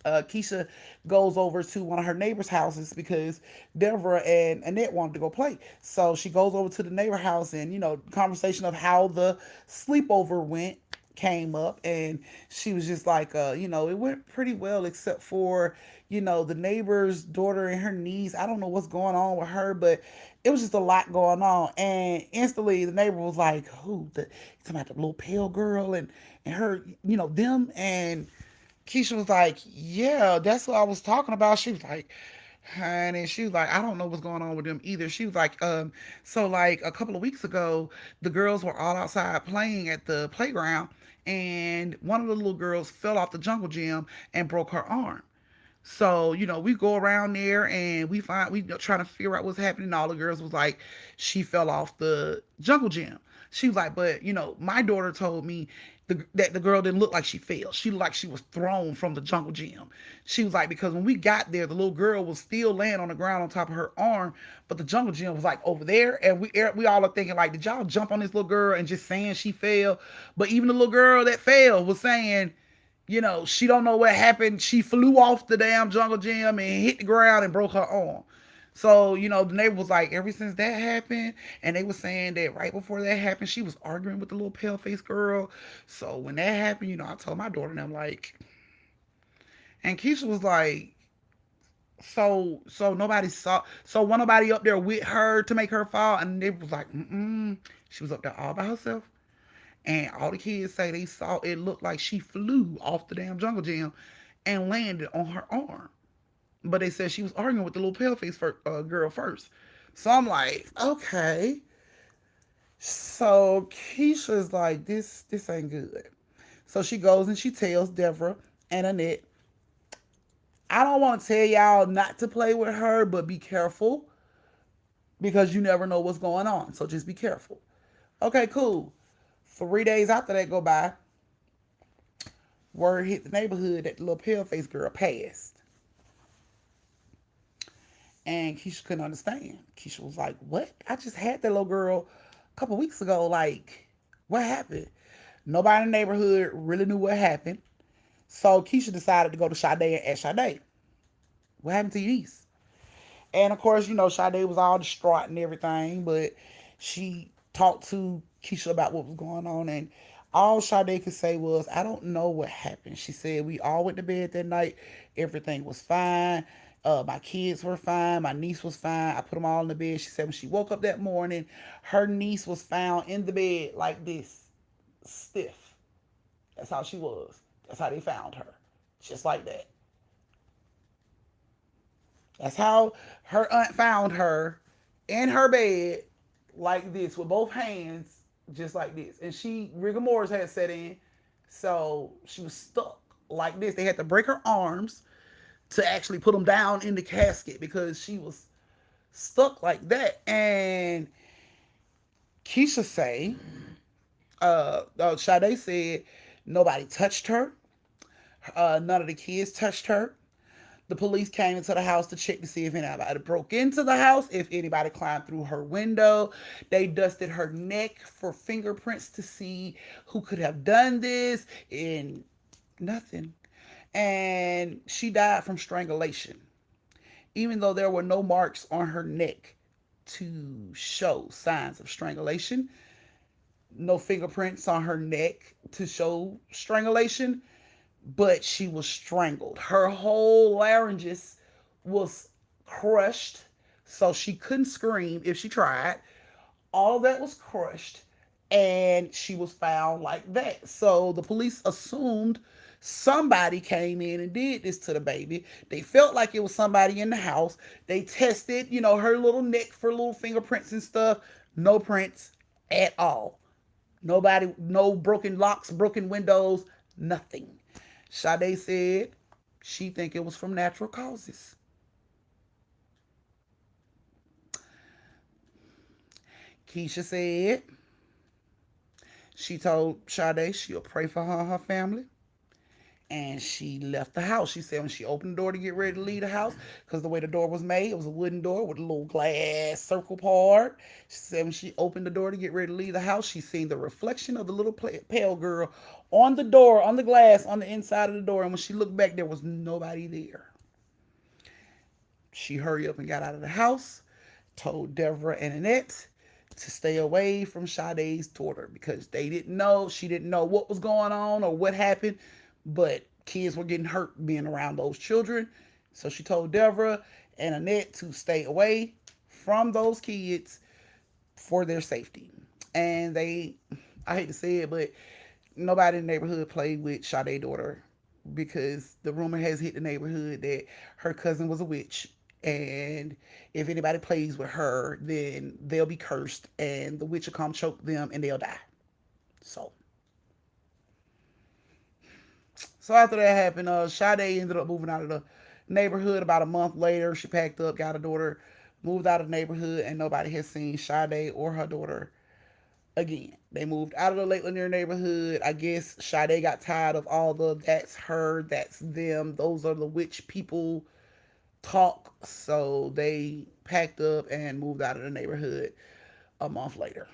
Keisha goes over to one of her neighbor's houses because Deborah and Annette wanted to go play. So she goes over to the neighbor house, and conversation of how the sleepover went came up, and she was just like, it went pretty well except for the neighbor's daughter and her niece. I don't know what's going on with her, but it was just a lot going on. And instantly the neighbor was like, who the talking about the little pale girl and her, them. And Keisha was like, yeah, that's what I was talking about. She was like, and then she was like, I don't know what's going on with them either. She was like, so like a couple of weeks ago, the girls were all outside playing at the playground, and one of the little girls fell off the jungle gym and broke her arm. So, we go around there and we trying to figure out what's happening. All the girls was like, she fell off the jungle gym. She was like, but my daughter told me that the girl didn't look like she fell. She looked like she was thrown from the jungle gym. She was like, because when we got there, the little girl was still laying on the ground on top of her arm, but the jungle gym was like over there, and we all are thinking like, did y'all jump on this little girl and just saying she fell? But even the little girl that fell was saying, she don't know what happened. She flew off the damn jungle gym and hit the ground and broke her arm. So, the neighbor was like, ever since that happened, and they were saying that right before that happened, she was arguing with the little pale faced girl. So when that happened, I told my daughter, and I'm like, and Keisha was like, so nobody saw, so one nobody up there with her to make her fall, and they was like, she was up there all by herself, and all the kids say they saw it looked like she flew off the damn jungle gym and landed on her arm. But they said she was arguing with the little pale face girl first. So I'm like, okay. So Keisha's like, this ain't good. So she goes and she tells Deborah and Annette, I don't want to tell y'all not to play with her, but be careful because you never know what's going on. So just be careful. Okay, cool. 3 days after that go by, word hit the neighborhood that the little pale face girl passed. And Keisha couldn't understand. Keisha was like, what? I just had that little girl a couple weeks ago. Like, what happened? Nobody in the neighborhood really knew what happened. So Keisha decided to go to Sade and ask Sade, what happened to your niece? And of course, Sade was all distraught and everything, but she talked to Keisha about what was going on, and all Sade could say was, I don't know what happened. She said, we all went to bed that night. Everything was fine. My kids were fine. My niece was fine. I put them all in the bed. She said when she woke up that morning, her niece was found in the bed like this, stiff. That's how she was. That's how they found her. Just like that. That's how her aunt found her in her bed like this with both hands just like this. And rigor mortis had set in, so she was stuck like this. They had to break her arms to actually put them down in the casket because she was stuck like that. And Keisha say, Sade said nobody touched her. None of the kids touched her. The police came into the house to check to see if anybody broke into the house, if anybody climbed through her window. They dusted her neck for fingerprints to see who could have done this, and nothing. And she died from strangulation, even though there were no marks on her neck to show signs of strangulation, no fingerprints on her neck to show strangulation, but she was strangled. Her whole larynx was crushed, so she couldn't scream if she tried. All of that was crushed, and she was found like that. So the police assumed somebody came in and did this to the baby. They felt like it was somebody in the house. They tested, her little neck for little fingerprints and stuff. No prints at all. Nobody, no broken locks, broken windows, nothing. Sade said she think it was from natural causes. Keisha said she told Sade she'll pray for her and her family. And she left the house. She said when she opened the door to get ready to leave the house, because the way the door was made, it was a wooden door with a little glass circle part. She said when she opened the door to get ready to leave the house, she seen the reflection of the little pale girl on the door, on the glass, on the inside of the door. And when she looked back, there was nobody there. She hurried up and got out of the house, told Deborah and Annette to stay away from Sade's daughter because they didn't know, she didn't know what was going on or what happened, but kids were getting hurt being around those children. So she told Deborah and Annette to stay away from those kids for their safety. And I hate to say it, but nobody in the neighborhood played with Sade's daughter because the rumor has hit the neighborhood that her cousin was a witch. And if anybody plays with her, then they'll be cursed and the witch will come choke them and they'll die. So So after that happened, Sade ended up moving out of the neighborhood about a month later. She packed up, got a daughter, moved out of the neighborhood, and nobody has seen Sade or her daughter Again, they moved out of the Lake Lanier neighborhood. I guess Sade got tired of all the that's her, that's them, those are the witch people talk. So they packed up and moved out of the neighborhood a month later.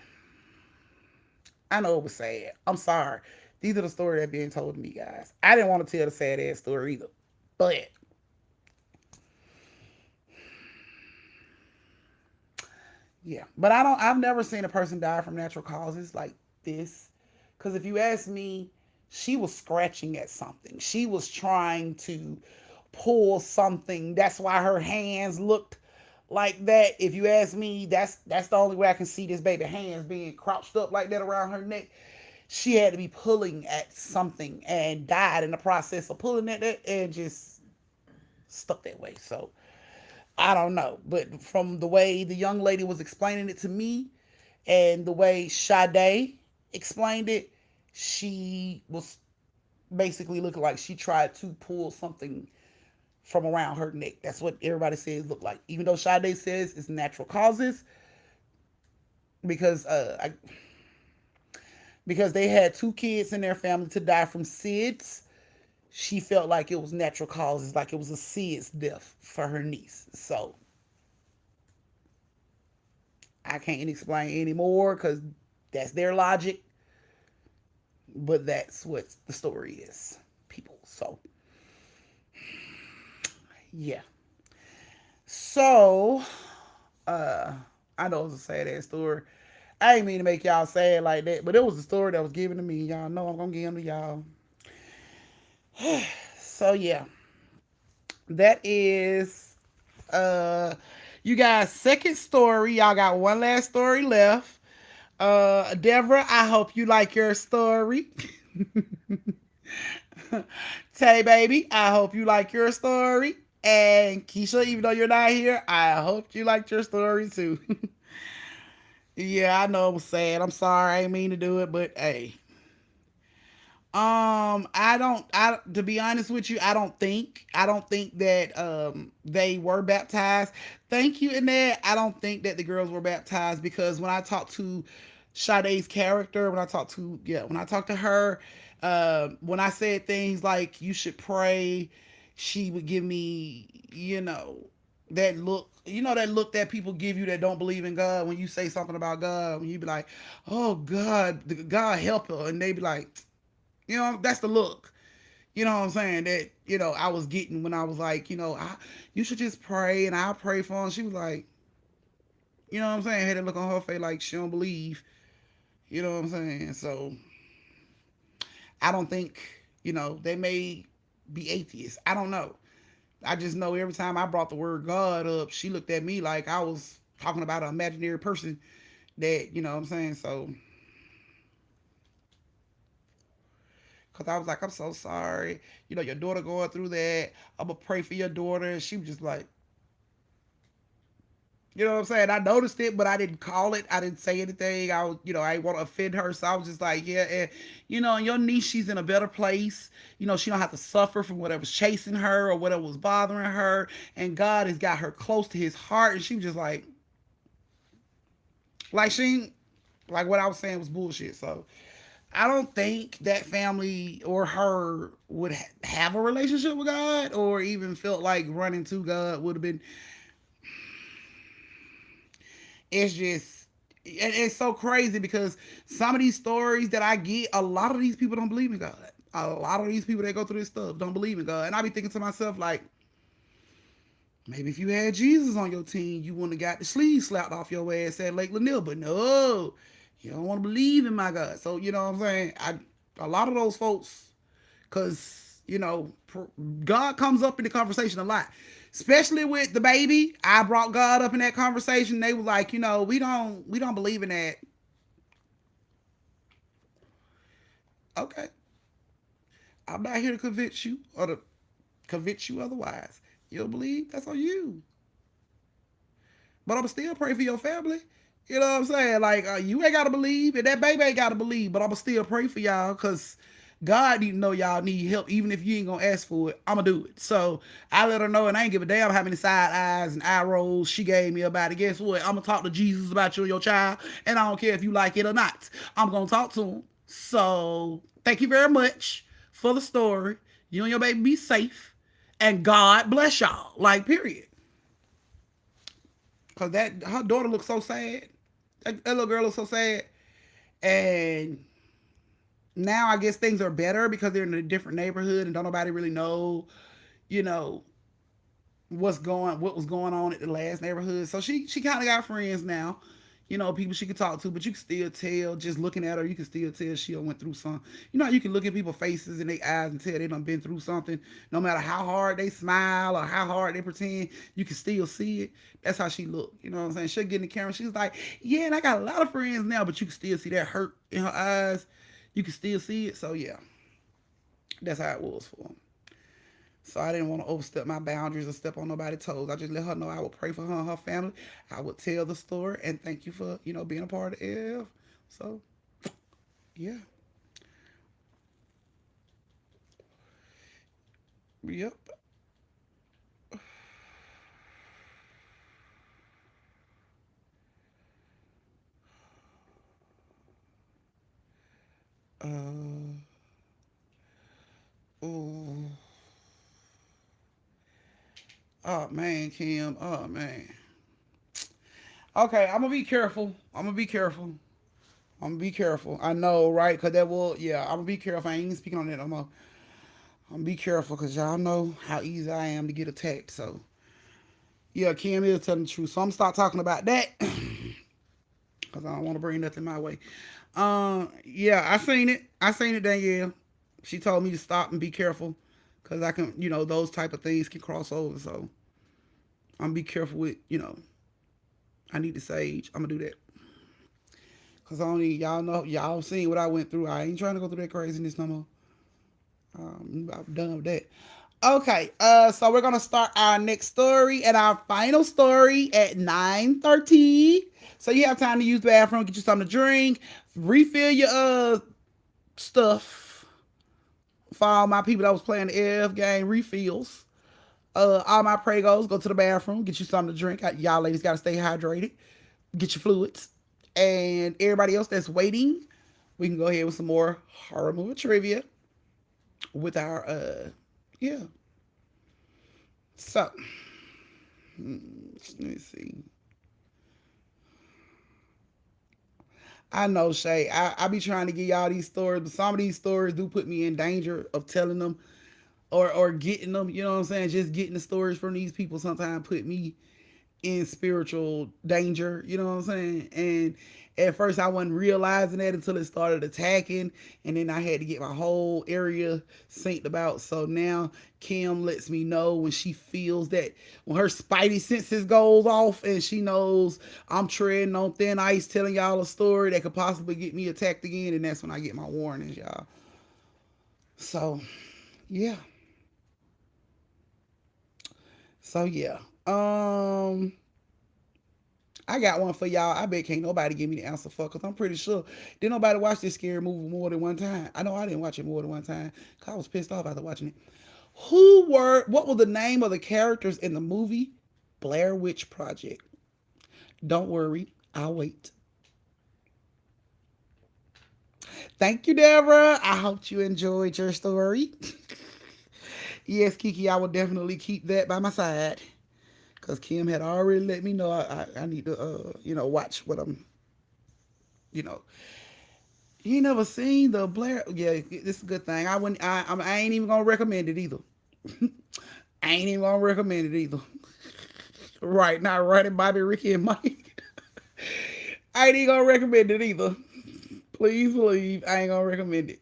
I know it was sad. I'm sorry. These are the stories that being told to me, guys. I didn't want to tell the sad ass story either. But yeah. But I've never seen a person die from natural causes like this. Cause if you ask me, she was scratching at something. She was trying to pull something. That's why her hands looked like that. If you ask me, that's the only way I can see this baby hands being crouched up like that around her neck. She had to be pulling at something and died in the process of pulling at it and just stuck that way. So I don't know. But from the way the young lady was explaining it to me and the way Sade explained it, she was basically looking like she tried to pull something from around her neck. That's what everybody says looked like. Even though Sade says it's natural causes, because because they had two kids in their family to die from SIDS, she felt like it was natural causes, like it was a SIDS death for her niece. So I can't explain anymore because that's their logic. But that's what the story is, people. So yeah. So I know it's a sad ass story. I ain't mean to make y'all sad like that, but it was a story that was given to me. Y'all know I'm gonna give them to y'all. So yeah, that is you guys' second story. Y'all got one last story left. Deborah, I hope you like your story. Tay baby, I hope you like your story. And Keisha, even though you're not here, I hope you liked your story too. Yeah, I know it was sad. I'm sorry, I didn't mean to do it, but hey, I don't. I to be honest with you, I don't think. I don't think that they were baptized. Thank you, Annette. I don't think that the girls were baptized because when I talked to Sade's character, when I talked to her, when I said things like you should pray, she would give me, that look. That look that people give you that don't believe in God when you say something about God. When you be like, "Oh God, God help her," and they be like, that's the look. You know what I'm saying? That, I was getting when I was like, you should just pray and I'll pray for her. And she was like, you know what I'm saying? Had a look on her face like she don't believe. You know what I'm saying? So I don't think, they may be atheists. I don't know. I just know every time I brought the word God up, she looked at me like I was talking about an imaginary person that, you know what I'm saying? So, because I was like, I'm so sorry. Your daughter going through that. I'm going to pray for your daughter. And she was just like, you know what I'm saying? I noticed it, but I didn't call it. I didn't say anything. I was, I didn't want to offend her. So I was just like, yeah. And, your niece, she's in a better place. She don't have to suffer from whatever's chasing her or whatever was bothering her. And God has got her close to his heart. And she was just like she, like what I was saying was bullshit. So I don't think that family or her would have a relationship with God or even felt like running to God would have been. It's just, it's so crazy because some of these stories that I get, a lot of these people don't believe in God. A lot of these people that go through this stuff don't believe in God. And I be thinking to myself, like, maybe if you had Jesus on your team, you wouldn't have got the sleeve slapped off your ass at Lake Lanier. But no, you don't want to believe in my God. So, you know what I'm saying? A lot of those folks, because, God comes up in the conversation a lot. Especially with the baby. I brought God up in that conversation. They were like, we don't believe in that. Okay. I'm not here to convince you or to convince you otherwise. You don't believe? That's on you. But I'm still pray for your family. You know what I'm saying? Like, you ain't got to believe, and that baby ain't got to believe, but I'm going to still pray for y'all because God need to know y'all need help, even if you ain't gonna ask for it. I'ma do it. So I let her know, and I ain't give a damn how many side eyes and eye rolls she gave me about it. Guess what? I'ma talk to Jesus about you and your child, and I don't care if you like it or not. I'm gonna talk to him. So thank you very much for the story. You and your baby be safe, and God bless y'all. Like period. Cause that her daughter looks so sad. That little girl looks so sad, and now I guess things are better because they're in a different neighborhood and don't nobody really know, you know, what was going on at the last neighborhood. So she kind of got friends now, people she could talk to, but you can still tell just looking at her, you can still tell she went through some. You know, you can look at people's faces and their eyes and tell they done been through something. No matter how hard they smile or how hard they pretend, you can still see it. That's how she looked. You know what I'm saying? She'll get in the camera. She's like, yeah, and I got a lot of friends now, but you can still see that hurt in her eyes. You can still see it. So yeah, that's how it was for him. So I didn't want to overstep my boundaries or step on nobody's toes. I just let her know I would pray for her and her family. I would tell the story and thank you for, being a part of F. So yeah. Yep. Uh oh. Oh man, Kim. Oh man. Okay, I'm gonna be careful. I'm gonna be careful. I'm gonna be careful. I know, right? Cause that will, yeah. I'm gonna be careful. I ain't even speaking on that. I'm gonna be careful, cause y'all know how easy I am to get attacked. So yeah, Kim is telling the truth. So I'm gonna start talking about that, cause I don't want to bring nothing my way. Yeah, I seen it. I seen it, Danielle. She told me to stop and be careful, cause I can, those type of things can cross over. So I'm gonna be careful with, I need to sage. I'm gonna do that. Cause only y'all know, y'all seen what I went through. I ain't trying to go through that craziness no more. I'm done with that. Okay, so we're gonna start our next story and our final story at 9:30. So you have time to use the bathroom, get you something to drink, refill your stuff. For all my people that was playing the F game, refills. All my pregos, go to the bathroom, get you something to drink. Y'all ladies gotta stay hydrated. Get your fluids. And everybody else that's waiting, we can go ahead with some more horror movie trivia with our yeah. So let me see. I know Shay. I be trying to give y'all these stories, but some of these stories do put me in danger of telling them or getting them. You know what I'm saying? Just getting the stories from these people sometimes put me in spiritual danger. You know what I'm saying? And at first I wasn't realizing that until it started attacking, and then I had to get my whole area synced about. So now Kim lets me know when she feels that, when her spidey senses goes off and she knows I'm treading on thin ice telling y'all a story that could possibly get me attacked again, and that's when I get my warnings, y'all. So yeah. So yeah. I got one for y'all. I bet can't nobody give me the answer for, because I'm pretty sure didn't nobody watch this scary movie more than one time. I know I didn't watch it more than one time because I was pissed off after watching it. What was the name of the characters in the movie Blair Witch Project? Don't worry, I'll wait. Thank you, Deborah. I hope you enjoyed your story. Yes, Kiki, I will definitely keep that by my side. Because Kim had already let me know I need to, watch what I'm, you know, you ain't never seen the Blair. Yeah, this is a good thing. I wouldn't. I ain't even gonna recommend it either. I ain't even gonna recommend it either. Right now, right, Bobby, Ricky, and Mike. I ain't even gonna recommend it either. Please believe I ain't gonna recommend it.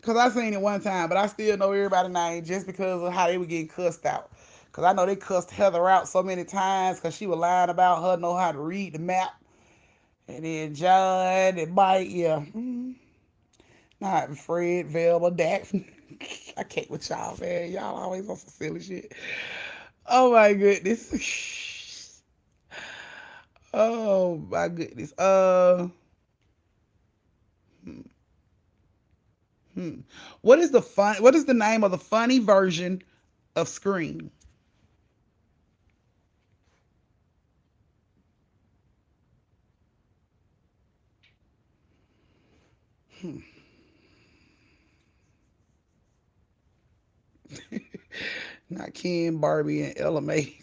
Cause I seen it one time, but I still know everybody's name just because of how they were getting cussed out. Cause I know they cussed Heather out so many times because she was lying about her know how to read the map. And then John and Mike, yeah. Not Fred, Velma, Daphne. I can't with y'all, man. Y'all always on some silly shit. Oh my goodness. Oh my goodness. What is the fun? What is the name of the funny version of Scream? Not Ken, Barbie, and Ella May.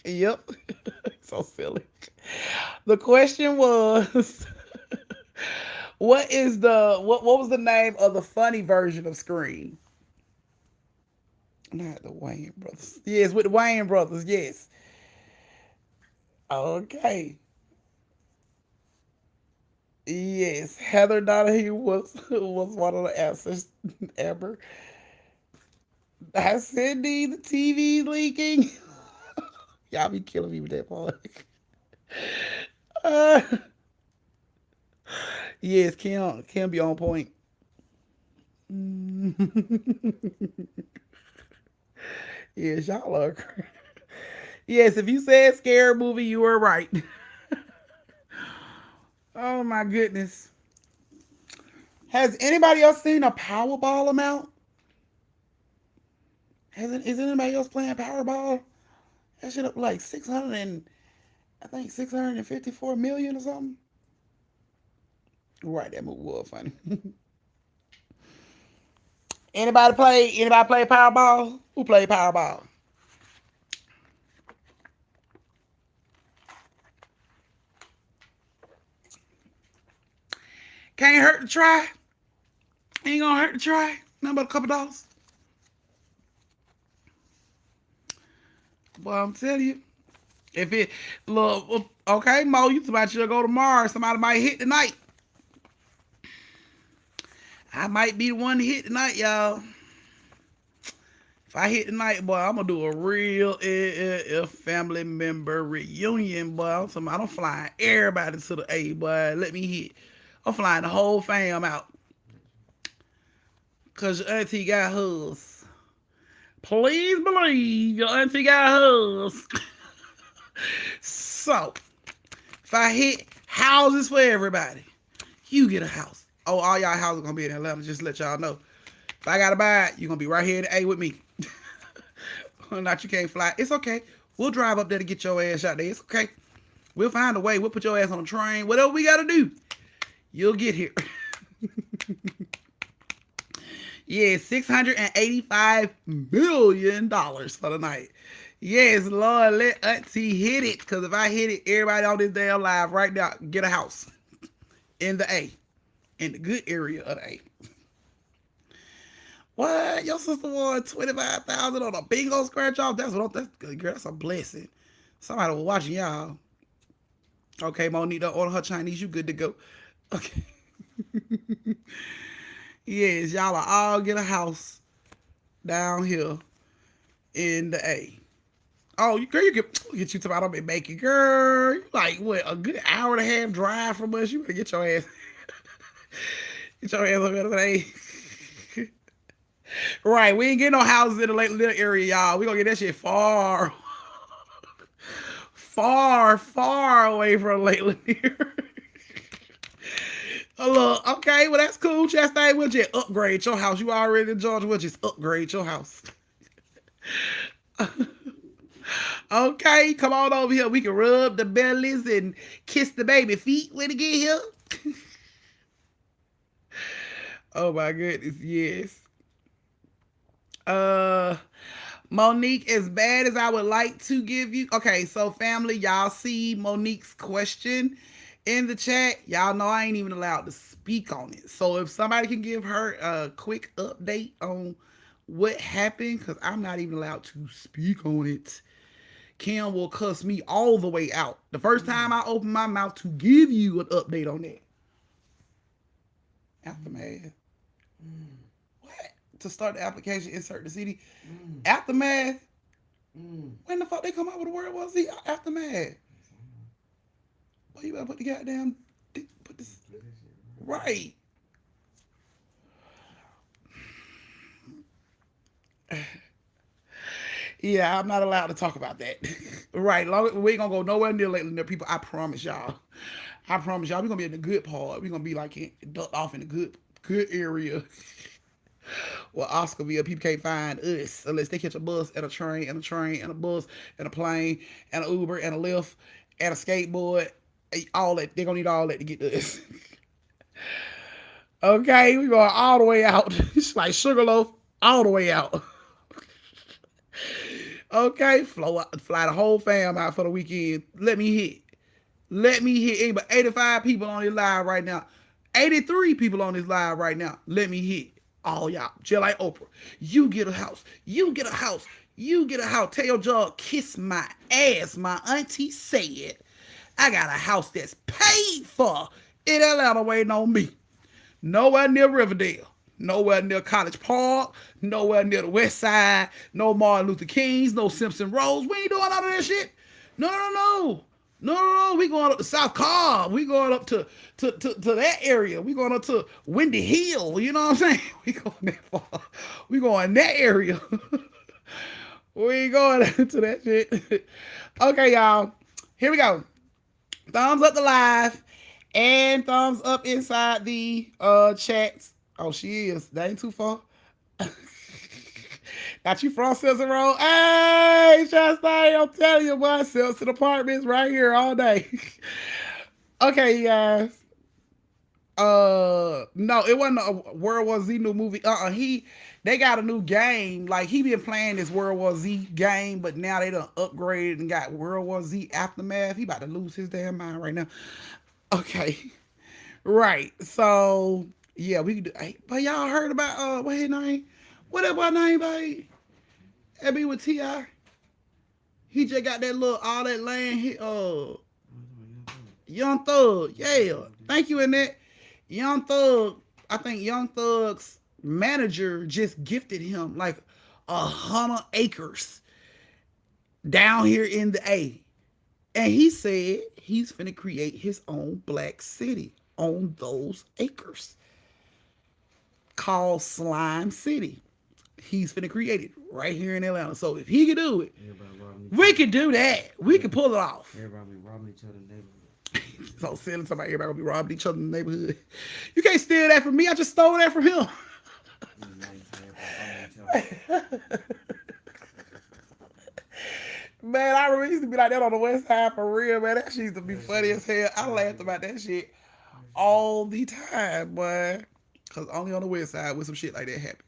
Yep. So silly. The question was, what was the name of the funny version of Scream? Not the Wayne brothers. Yes, with the Wayne brothers. Yes. Okay. Yes, Heather Donahue was one of the answers. Amber, I Cindy, the TV leaking. Y'all be killing me with that part. Uh, yes, Kim be on point. Yes, y'all are. Yes, if you said scary movie, you were right. Oh my goodness. Has anybody else seen a Powerball amount? Is anybody else playing Powerball? That shit up like 600 and I think 654 million or something. Right, that movie was funny. Anybody play Powerball? Who played Powerball? Can't hurt to try. Ain't gonna hurt to try. Nothing but a couple dollars. But I'm telling you, if it look okay, Mo, you about to go tomorrow. Somebody might hit tonight. I might be the one to hit tonight, y'all. If I hit tonight, boy, I'm gonna do a real family member reunion, boy. I'm flying everybody to the A, boy. Let me hit. I'm flying the whole fam out. Cause your auntie got hers. Please believe your auntie got hers. So, if I hit houses for everybody, you get a house. Oh, all y'all houses gonna be in Atlanta. Just to let y'all know. If I gotta buy it, you're gonna be right here in the A with me. Not you can't fly. It's okay. We'll drive up there to get your ass out there. It's okay. We'll find a way. We'll put your ass on a train. Whatever we gotta do, you'll get here. Yeah, $685 million for the night. Yes, Lord, let Auntie hit it. Because if I hit it, everybody on this damn live right now get a house in the A, in the good area of the A. What? Your sister won 25,000 on a bingo scratch off? That's good, girl. That's a blessing. Somebody was watching y'all. Okay, Monique, don't order her Chinese. You good to go? Okay. Yes, y'all are all get a house down here in the A. Oh, girl, get you tomorrow and make it, girl. You like what? A good hour and a half drive from us. You better get your ass, get your ass up in the A. Right, we ain't getting no houses in the Lake Little area, y'all. We gonna get that shit far, far away from Lake Lanier. Look, okay, well that's cool. Chastain, we'll just upgrade your house. You already in Georgia, we'll just upgrade your house. Okay, come on over here. We can rub the bellies and kiss the baby feet when it get here. Oh my goodness, yes. Uh Monique, as bad as I would like to give you. Okay, so family, y'all see Monique's question in the chat. Y'all know I ain't even allowed to speak on it. So if somebody can give her a quick update on what happened, because I'm not even allowed to speak on it. Kim will cuss me all the way out. The first time I open my mouth to give you an update on that. Aftermath. What? To start the application, insert the CD. Aftermath. When the fuck they come out with the word was he aftermath? Well, you better put the goddamn put this right. Yeah, I'm not allowed to talk about that. Right, we ain't gonna go nowhere near lately near people. I promise y'all. I promise y'all, we're gonna be in the good part. We're gonna be like ducked off in the good area. Well, Oscarville, people can't find us unless they catch a bus and a train and a train and a bus and a plane and an Uber and a Lyft and a skateboard. All that. They're going to need all that to get to us. Okay, we going all the way out. It's like Sugarloaf, all the way out. Okay, fly the whole fam out for the weekend. Let me hit. Let me hit anybody. 85 people on this live right now. 83 people on this live right now. Let me hit all y'all. Just like Oprah. You get a house. You get a house. You get a house. Tell your job, kiss my ass. My auntie said, I got a house that's paid for in Atlanta waiting on me. Nowhere near Riverdale. Nowhere near College Park. Nowhere near the West Side. No Martin Luther Kings. No Simpson Roads. We ain't doing all of that shit. No, no, no, no. No, no, no. We going up to South Cobb. We going up to that area. We going up to Windy Hill. You know what I'm saying? We going that far. We going that area. We ain't going to that shit. Okay, y'all. Here we go. Thumbs up the live and thumbs up inside the chats. Oh, she is. That ain't too far. Got you from Simpson Road. Hey, Chastain, I'm telling you, boy, Simpson Apartments right here all day. Okay, you guys. No, it wasn't a World War Z new movie. They got a new game. Like he been playing this World War Z game, but now they done upgraded and got World War Z Aftermath. He about to lose his damn mind right now. Okay, right. So yeah, we could do. Hey, but y'all heard about what his name? What that boy name, babe? That be with Ti. He just got that little all that land. Young Thug. Yeah, thank you in that. Young Thug. I think Young Thug's manager just gifted him like 100 acres down here in the A. And he said he's finna create his own black city on those acres called Slime City. He's finna create it right here in Atlanta. So if he can do it, we can do that. We can pull it off. Everybody be robbing each other in the neighborhood. So selling somebody, everybody gonna be robbing each other in the neighborhood. You can't steal that from me. I just stole that from him. Man, I remember used to be like that on the west side for real, man. That shit used to be funny as hell. I laughed about that shit all the time, boy. Cause only on the west side would some shit like that happen.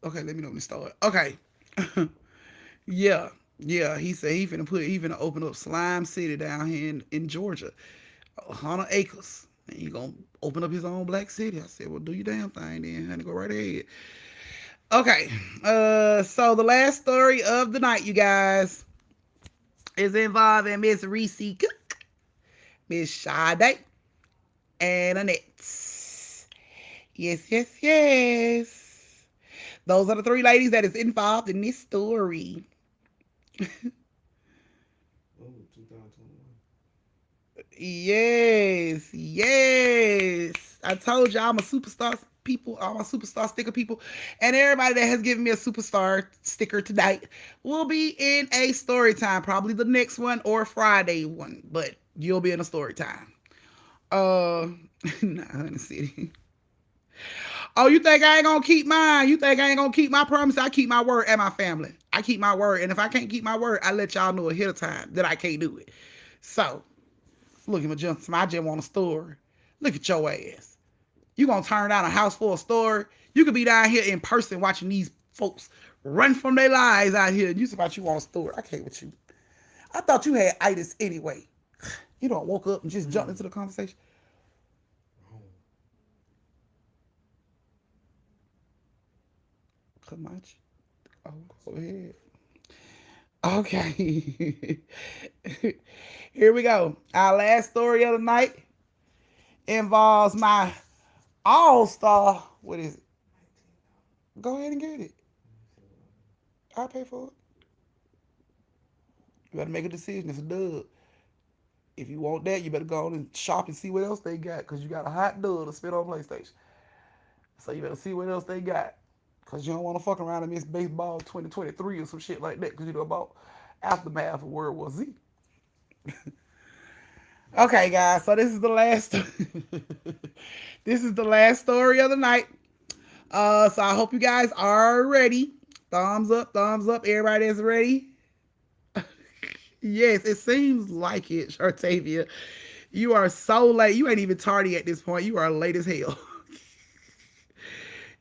Okay, let me know when to start. Okay. Yeah. Yeah, he said he finna open up Slime City down here in Georgia. 100 acres. And he gonna open up his own black city. I said, well, do your damn thing then, honey. Go right ahead. Okay. So the last story of the night, you guys, is involving Miss Reese Cook, Miss Sade, and Annette. Yes, yes, yes. Those are the three ladies that is involved in this story. Oh, 2021. Yes, yes. I told you I'm a superstar people. I'm a superstar sticker people. And everybody that has given me a superstar sticker tonight will be in a story time. Probably the next one or Friday one. But you'll be in a story time. Not Honey City. Oh, you think I ain't gonna keep mine? You think I ain't gonna keep my promise? I keep my word and my family. I keep my word. And if I can't keep my word, I let y'all know ahead of time that I can't do it. So, look at my Johnson. I just want a story. Look at your ass. You gonna turn down a house for a story? You could be down here in person watching these folks run from their lives out here. And you about you want a story. I can't with you. I thought you had itis anyway. You don't woke up and just jumped into the conversation. Come on. Oh, go ahead. Okay. Here we go. Our last story of the night involves my all-star. What is it? Go ahead and get it. I'll pay for it. You better make a decision. It's a dub. If you want that, you better go on and shop and see what else they got. Because you got a hot dub to spend on PlayStation. So you better see what else they got. Because you don't want to fuck around and miss baseball 2023 or some shit like that. Because you know about aftermath of World War Z. Okay, guys. So this is the last. This is the last story of the night. So I hope you guys are ready. Thumbs up, thumbs up. Everybody is ready. Yes, it seems like it, Shartavia. You are so late. You ain't even tardy at this point. You are late as hell.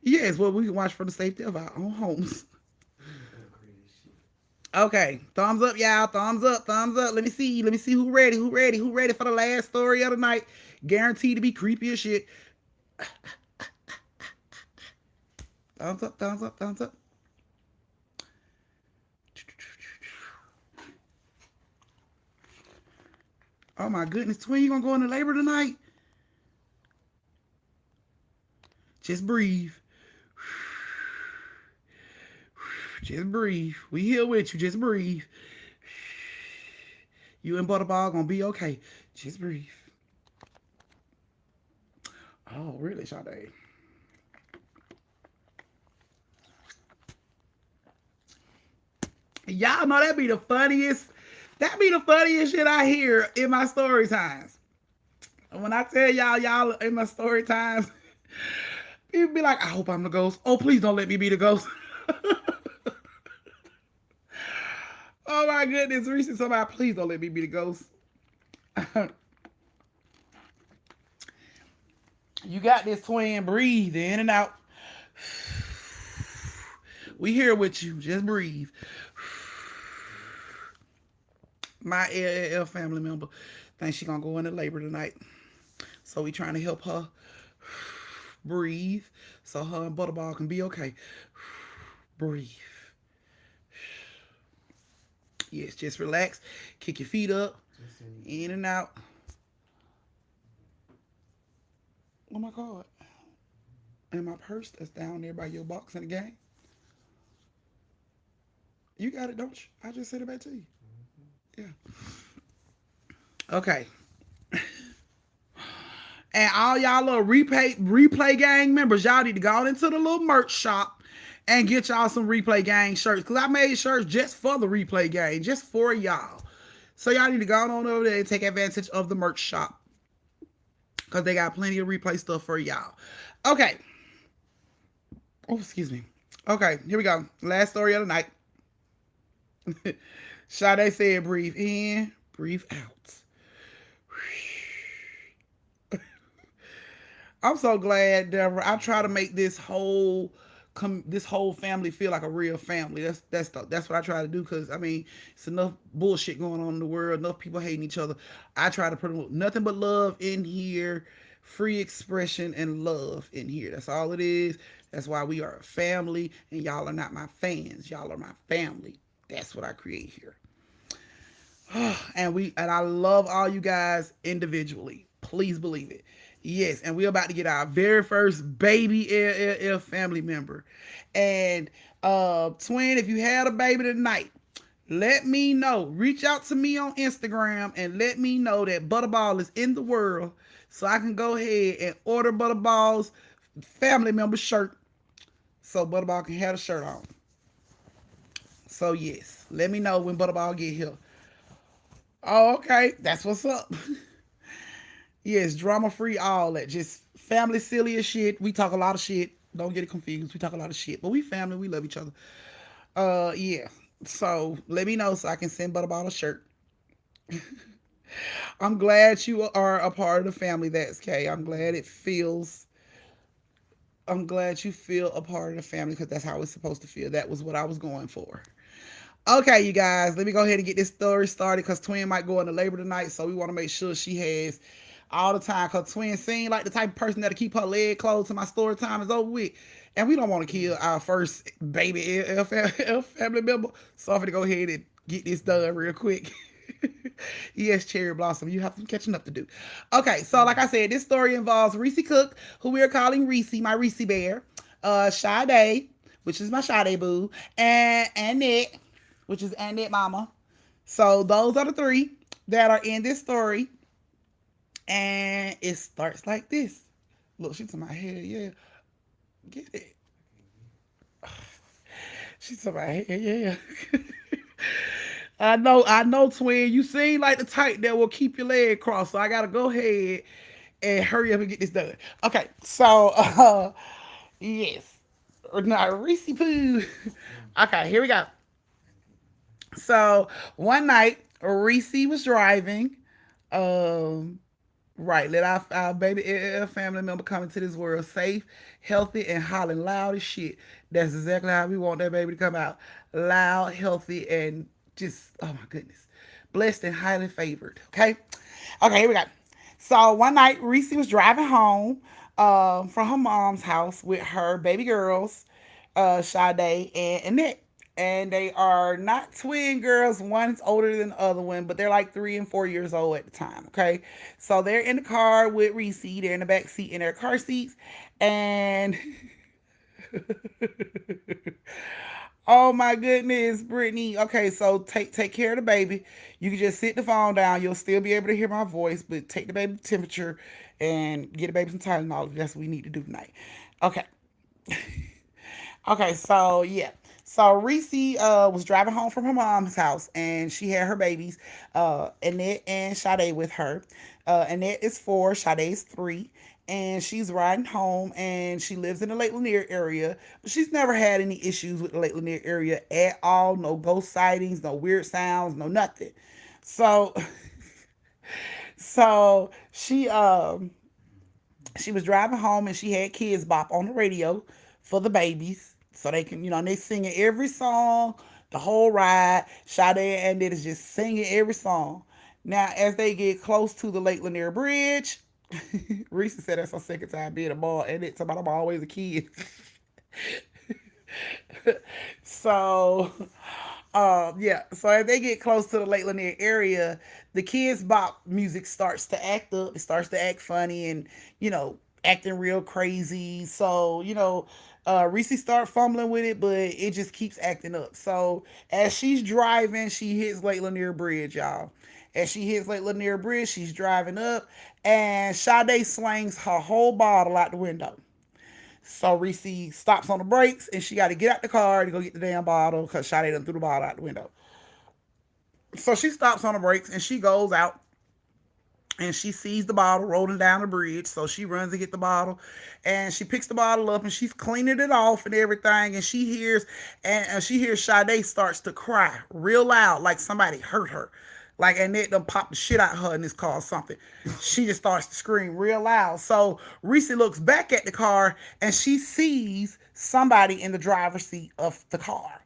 Yes, well, we can watch from the safety of our own homes. That crazy shit. Okay, thumbs up, y'all. Thumbs up, thumbs up. Let me see. Let me see who ready. Who ready? Who ready for the last story of the night? Guaranteed to be creepy as shit. Thumbs up, thumbs up, thumbs up. Oh my goodness, twin, you gonna go into labor tonight? Just breathe. Just breathe. We here with you. Just breathe. You and Butterball gonna be okay. Just breathe. Oh, really, Sade? Y'all know that be the funniest. That be the funniest shit I hear in my story times. When I tell y'all in my story times, people be like, I hope I'm the ghost. Oh, please don't let me be the ghost. Oh my goodness, Reese, somebody, please don't let me be the ghost. You got this, twin. Breathe in and out. We here with you. Just breathe. My LLL family member thinks she gonna go into labor tonight. So we trying to help her breathe so her and Butterball can be okay. Breathe. Yes, just relax. Kick your feet up. Just in In and out. Oh my God. And my purse that's down there by your box in the game. You got it, don't you? I just sent it back to you. Yeah. Okay. And all y'all little replay gang members, y'all need to go into the little merch shop and get y'all some replay gang shirts. Cause I made shirts just for the replay gang, just for y'all. So y'all need to go on over there and take advantage of the merch shop. Cause they got plenty of replay stuff for y'all. Okay. Oh, excuse me. Okay, here we go. Last story of the night. Sade said, breathe in, breathe out. I'm so glad, Deborah. I try to make this whole family feel like a real family. That's what I try to do. Cause I mean, it's enough bullshit going on in the world. Enough people hating each other. I try to put nothing but love in here, free expression and love in here. That's all it is. That's why we are a family, and y'all are not my fans. Y'all are my family. That's what I create here. And I love all you guys individually. Please believe it. Yes, and we're about to get our very first baby LLF family member. And twin, if you had a baby tonight, let me know. Reach out to me on Instagram and let me know that Butterball is in the world so I can go ahead and order Butterball's family member shirt so Butterball can have a shirt on. So yes, let me know when Butterball get here. Oh, okay. That's what's up. Yes, drama free, all that. Just family silly as shit. We talk a lot of shit. Don't get it confused. We talk a lot of shit. But we family, we love each other. Yeah. So let me know so I can send Butterball a shirt. I'm glad you are a part of the family, that's Kay. I'm glad you feel a part of the family because that's how it's supposed to feel. That was what I was going for. Okay, you guys, let me go ahead and get this story started because Twin might go into labor tonight, so we want to make sure she has all the time. Because Twin seems like the type of person that'll keep her leg closed till my story time is over with. And we don't want to kill our first baby family member. So I'm going to go ahead and get this done real quick. Yes, Cherry Blossom, you have some catching up to do. Okay, so like I said, this story involves Reese Cook, who we are calling Reese, my Reese Bear, Sade, which is my Sade boo, and Annette, which is Annette Mama. So those are the three that are in this story. And it starts like this. Look, she's in my head, yeah. Get it. She's in my head, yeah. I know, twin. You seem like the type that will keep your leg crossed. So I gotta go ahead and hurry up and get this done. Okay, so yes. Now Reese Poo. Okay, here we go. So one night Reese was driving. Um Right, let our baby family member come into this world safe, healthy, and hollering loud as shit. That's exactly how we want that baby to come out. Loud, healthy, and just, oh my goodness. Blessed and highly favored. Okay? Okay, here we go. So one night, Reese was driving home from her mom's house with her baby girls, Sade and Annette. And they are not twin girls. One's older than the other one, but they're like 3 and 4 years old at the time. Okay, so they're in the car with Reese. They're in the back seat in their car seats, and oh my goodness, Brittany. Okay, so take care of the baby. You can just sit the phone down. You'll still be able to hear my voice, but take the baby temperature and get the baby some Tylenol. That's what we need to do tonight. Okay. Okay, so yeah. So Reese was driving home from her mom's house and she had her babies, Annette and Sade with her. Annette is 4, Sade is 3. And she's riding home and she lives in the Lake Lanier area. But she's never had any issues with the Lake Lanier area at all. No ghost sightings, no weird sounds, no nothing. So so she was driving home and she had Kids Bop on the radio for the babies. So they can, and they singing every song, the whole ride. Sade and it is just singing every song. Now, as they get close to the Lake Lanier Bridge, Reese said that's her second time being a ball, and it's about I'm always a kid. So yeah, so as they get close to the Lake Lanier area, the Kids Bop music starts to act up. It starts to act funny and, acting real crazy. So, Reese start fumbling with it, but it just keeps acting up. So as she's driving, she hits Lake Lanier Bridge, y'all. As she hits Lake Lanier Bridge, she's driving up, and Sade slings her whole bottle out the window. So Reese stops on the brakes and she got to get out the car to go get the damn bottle because Sade done threw the bottle out the window. So she stops on the brakes and she goes out and she sees the bottle rolling down the bridge. So she runs to get the bottle and she picks the bottle up and she's cleaning it off and everything. And she hears Sade starts to cry real loud like somebody hurt her. Like, and it done popped the shit out of her in this car or something. She just starts to scream real loud. So Reese looks back at the car and she sees somebody in the driver's seat of the car.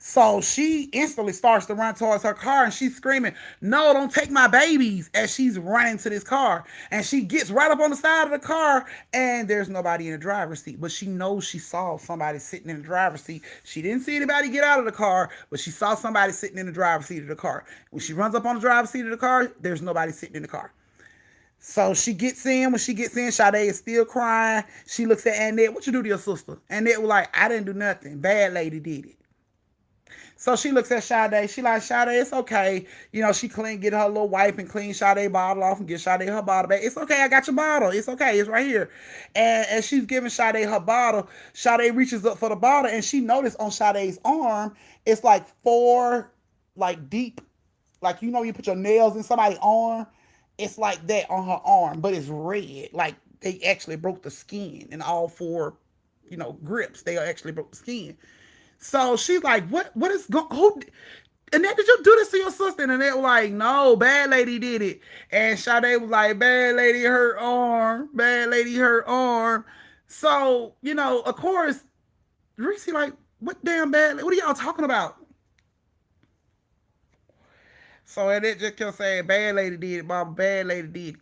So she instantly starts to run towards her car and she's screaming, "No, don't take my babies," as she's running to this car. And she gets right up on the side of the car and there's nobody in the driver's seat. But she knows she saw somebody sitting in the driver's seat. She didn't see anybody get out of the car, but she saw somebody sitting in the driver's seat of the car. When she runs up on the driver's seat of the car, there's nobody sitting in the car. So she gets in. When she gets in, Sade is still crying. She looks at Annette. "What you do to your sister?" Annette was like, "I didn't do nothing. Bad lady did it." So she looks at Sade. She like, "Sade, it's okay." She get her little wipe and clean Sade bottle off and get Sade her bottle back. "It's okay. I got your bottle. It's okay. It's right here." And as she's giving Sade her bottle, Sade reaches up for the bottle and she noticed on Sade's arm, it's like four, like deep, like you put your nails in somebody's arm. It's like that on her arm, but it's red. Like they actually broke the skin in all four, grips. They actually broke the skin. So she's like, "What is going? Who? And then did you do this to your sister?" And they were like, "No, bad lady did it." And Sade was like, "Bad lady hurt arm. Bad lady hurt arm." So of course, Reese like, "What damn bad? What are y'all talking about?" So and it just kept saying, "Bad lady did it, Mama. Bad lady did it."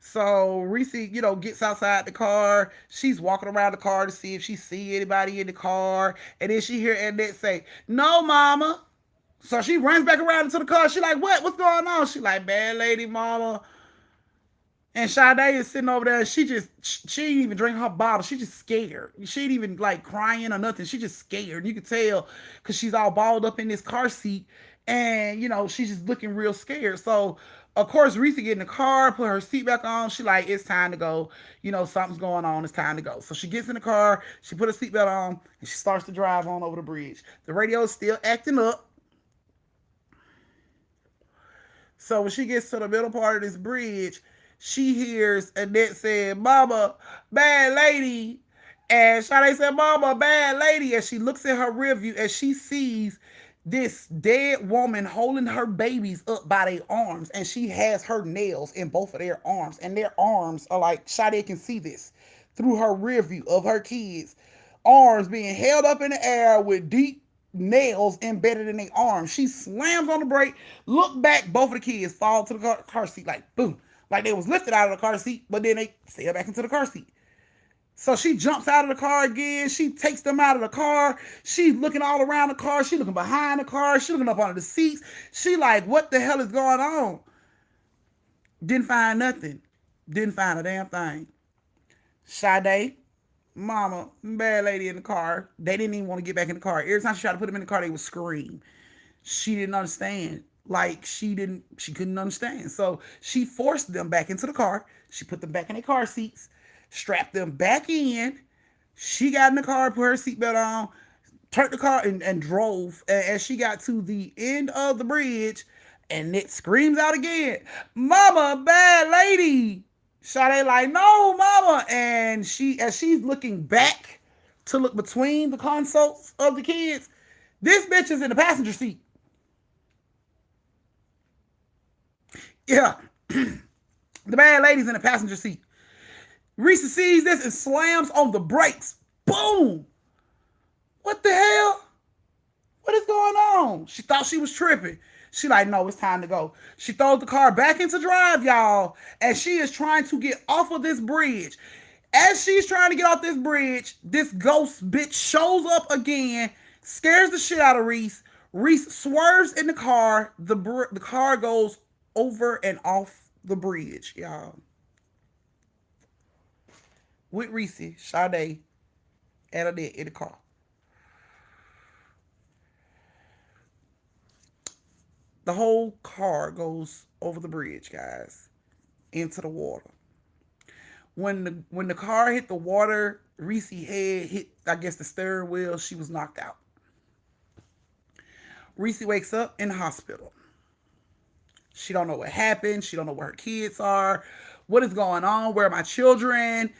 So Reese, gets outside the car. She's walking around the car to see if she see anybody in the car. And then she hear Annette say, "No, Mama." So she runs back around into the car. She like, "What? What's going on?" She like, "Bad lady, Mama." And Sade is sitting over there. She didn't even drink her bottle. She just scared. She ain't even like crying or nothing. She just scared. You could tell because she's all balled up in this car seat, and she's just looking real scared. So of course Reese get in the car, put her seat back on. She like, "It's time to go. Something's going on. It's time to go." So she gets in the car. She put her seatbelt on and she starts to drive on over the bridge. The radio is still acting up. So when she gets to the middle part of this bridge, she hears Annette saying, "Mama, bad lady." And Sade said, "Mama, bad lady." And she looks at her rear view and she sees this dead woman holding her babies up by their arms. And she has her nails in both of their arms. And their arms are like, Sade can see this through her rear view of her kids' arms being held up in the air with deep nails embedded in their arms. She slams on the brake, look back, both of the kids fall to the car seat like boom. Like they was lifted out of the car seat, but then they sail back into the car seat. So she jumps out of the car again. She takes them out of the car. She's looking all around the car. She looking behind the car. She looking up under the seats. She like, what the hell is going on? Didn't find nothing. Didn't find a damn thing. Sade, mama, bad lady in the car. They didn't even want to get back in the car. Every time she tried to put them in the car, they would scream. She didn't understand. Like she couldn't understand. So she forced them back into the car. She put them back in their car seats, strapped them back in. She got in the car, put her seatbelt on, turned the car and drove. As she got to the end of the bridge, and it screams out again, "Mama, bad lady!" Sade like, "No, mama!" And as she's looking back to look between the consoles of the kids, this bitch is in the passenger seat. Yeah, the bad lady's in the passenger seat. Reese sees this and slams on the brakes. Boom! What the hell? What is going on? She thought she was tripping. She like, no, it's time to go. She throws the car back into drive, y'all, and she is trying to get off of this bridge. As she's trying to get off this bridge, this ghost bitch shows up again, scares the shit out of Reese. Reese swerves in the car. The car goes over and off the bridge, y'all. With Reese, Sade, and Annette in the car. The whole car goes over the bridge, guys, into the water. When the car hit the water, Reese head hit, I guess, the steering wheel. She was knocked out. Reese wakes up in the hospital. She don't know what happened. She don't know where her kids are. What is going on? Where are my children?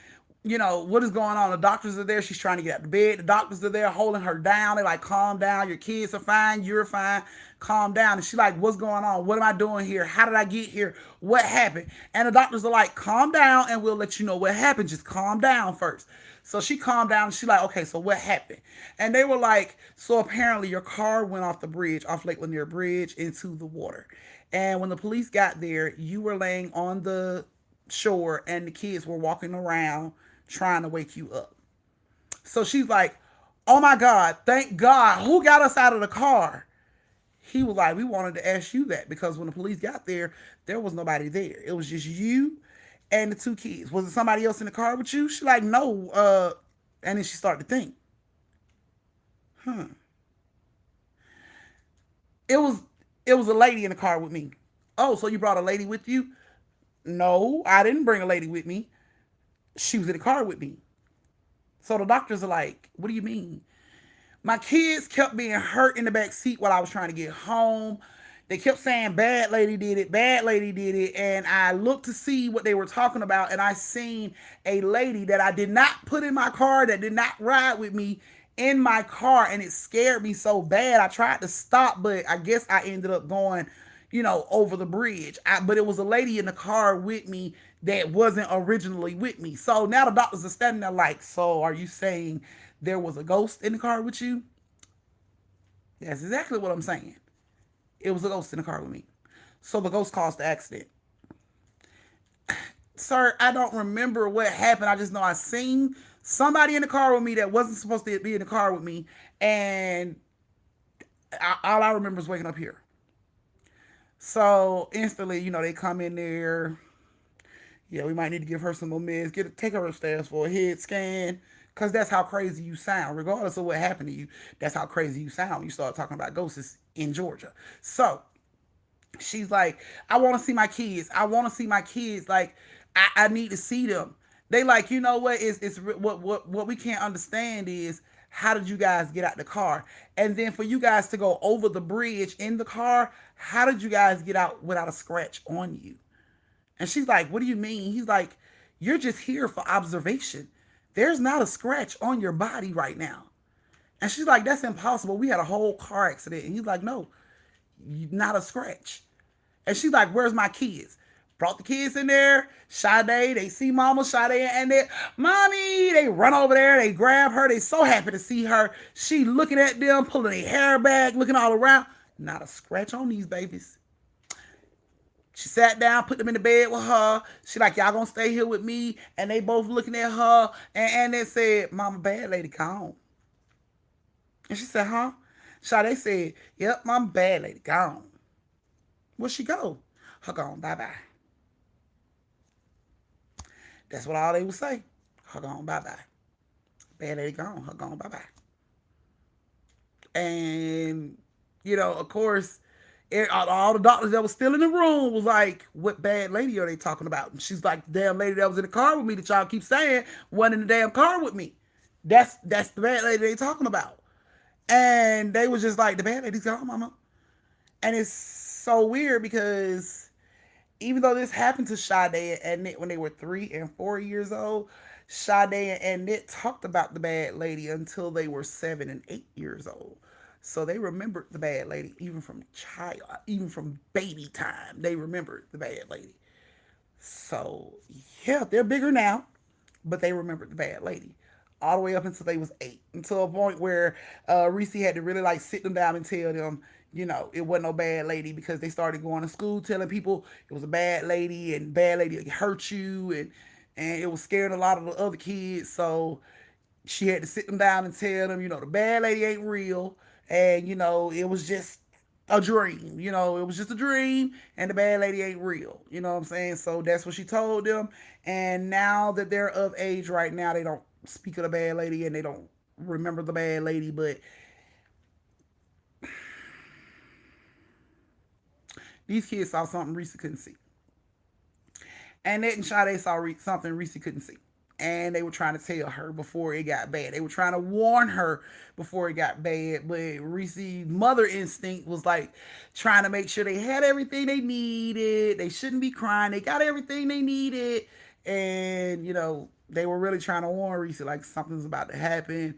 What is going on? The doctors are there. She's trying to get out of bed. The doctors are there holding her down. They're like, calm down. Your kids are fine. You're fine. Calm down. And she's like, what's going on? What am I doing here? How did I get here? What happened? And the doctors are like, calm down and we'll let you know what happened. Just calm down first. So she calmed down and she's like, okay, so what happened? And they were like, so apparently your car went off the bridge, off Lake Lanier Bridge into the water. And when the police got there, you were laying on the shore and the kids were walking around trying to wake you up. So she's like, oh my God, thank God. Who got us out of the car? He was like, we wanted to ask you that because when the police got there was nobody there. It was just you and the two kids. Was it somebody else in the car with you? She's like, no. And then she started to think, huh. It was it was a lady in the car with me. Oh, so you brought a lady with you? No, I didn't bring a lady with me. She was in the car with me. So the doctors are like, what do you mean? My kids kept being hurt in the back seat while I was trying to get home. They kept saying, bad lady did it, bad lady did it. And I looked to see what they were talking about, and I seen a lady that I did not put in my car, that did not ride with me in my car, and it scared me so bad. I tried to stop, but I guess I ended up going, over the bridge. But it was a lady in the car with me that wasn't originally with me. So now the doctors are standing there like, so are you saying there was a ghost in the car with you? That's exactly what I'm saying. It was a ghost in the car with me. So the ghost caused the accident. Sir, I don't remember what happened. I just know I seen somebody in the car with me that wasn't supposed to be in the car with me. And all I remember is waking up here. So instantly, they come in there. Yeah, we might need to give her some more meds. Take her upstairs for a head scan. Because that's how crazy you sound. Regardless of what happened to you, that's how crazy you sound when you start talking about ghosts in Georgia. So she's like, I want to see my kids. I want to see my kids. Like, I need to see them. They like, you know what? It's what we can't understand is how did you guys get out the car? And then for you guys to go over the bridge in the car, how did you guys get out without a scratch on you? And she's like, what do you mean? He's like, you're just here for observation. There's not a scratch on your body right now. And she's like, that's impossible. We had a whole car accident. And he's like, no, not a scratch. And she's like, where's my kids? Brought the kids in there. Sade, they see mama, Sade, and they, mommy, they run over there. They grab her. They so happy to see her. She looking at them, pulling their hair back, looking all around. Not a scratch on these babies. She sat down, put them in the bed with her. She like, y'all gonna stay here with me. And they both looking at her. And they said, mama, bad lady, gone. And she said, huh? Sade said, yep, mama, bad lady, gone. Where'd she go? Her gone, bye-bye. That's what all they would say. Her gone, bye-bye. Bad lady gone, her gone, bye-bye. And, of course, all the doctors that was still in the room was like, what bad lady are they talking about? And she's like, the damn lady that was in the car with me that y'all keep saying wasn't in the damn car with me. That's the bad lady they talking about. And they was just like, the bad lady's gone, mama. And it's so weird because even though this happened to Sade and Nick when they were 3 and 4 years old, Sade and Nick talked about the bad lady until they were 7 and 8 years old. So they remembered the bad lady even from child, even from baby time. They remembered the bad lady. So yeah, they're bigger now, but they remembered the bad lady all the way up until they was 8, until a point where Reese had to really like sit them down and tell them, it wasn't no bad lady because they started going to school telling people it was a bad lady and bad lady hurt you and it was scaring a lot of the other kids. So she had to sit them down and tell them, the bad lady ain't real and it was just a dream. It was just a dream and the bad lady ain't real. You know what I'm saying? So that's what she told them. And now that they're of age right now, they don't speak of the bad lady and they don't remember the bad lady, but these kids saw something Reese couldn't see. And Ned and Sade saw something Reese couldn't see. And they were trying to tell her before it got bad. They were trying to warn her before it got bad. But Reese's mother instinct was like trying to make sure they had everything they needed. They shouldn't be crying. They got everything they needed. And, they were really trying to warn Reese like something's about to happen.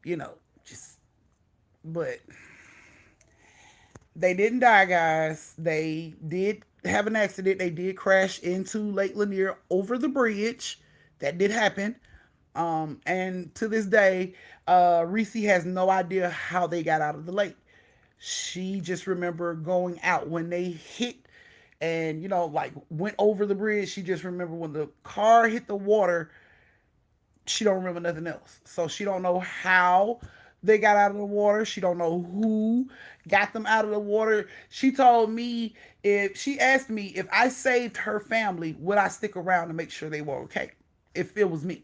Just, but they didn't die, guys. They did have an accident. They did crash into Lake Lanier over the bridge. That did happen. And to this day, Reese has no idea how they got out of the lake. She just remember going out when they hit and like went over the bridge. She just remember when the car hit the water. She don't remember nothing else. So she don't know how they got out of the water. She don't know who got them out of the water. She told me if she asked me if I saved her family, would I stick around to make sure they were okay? If it was me.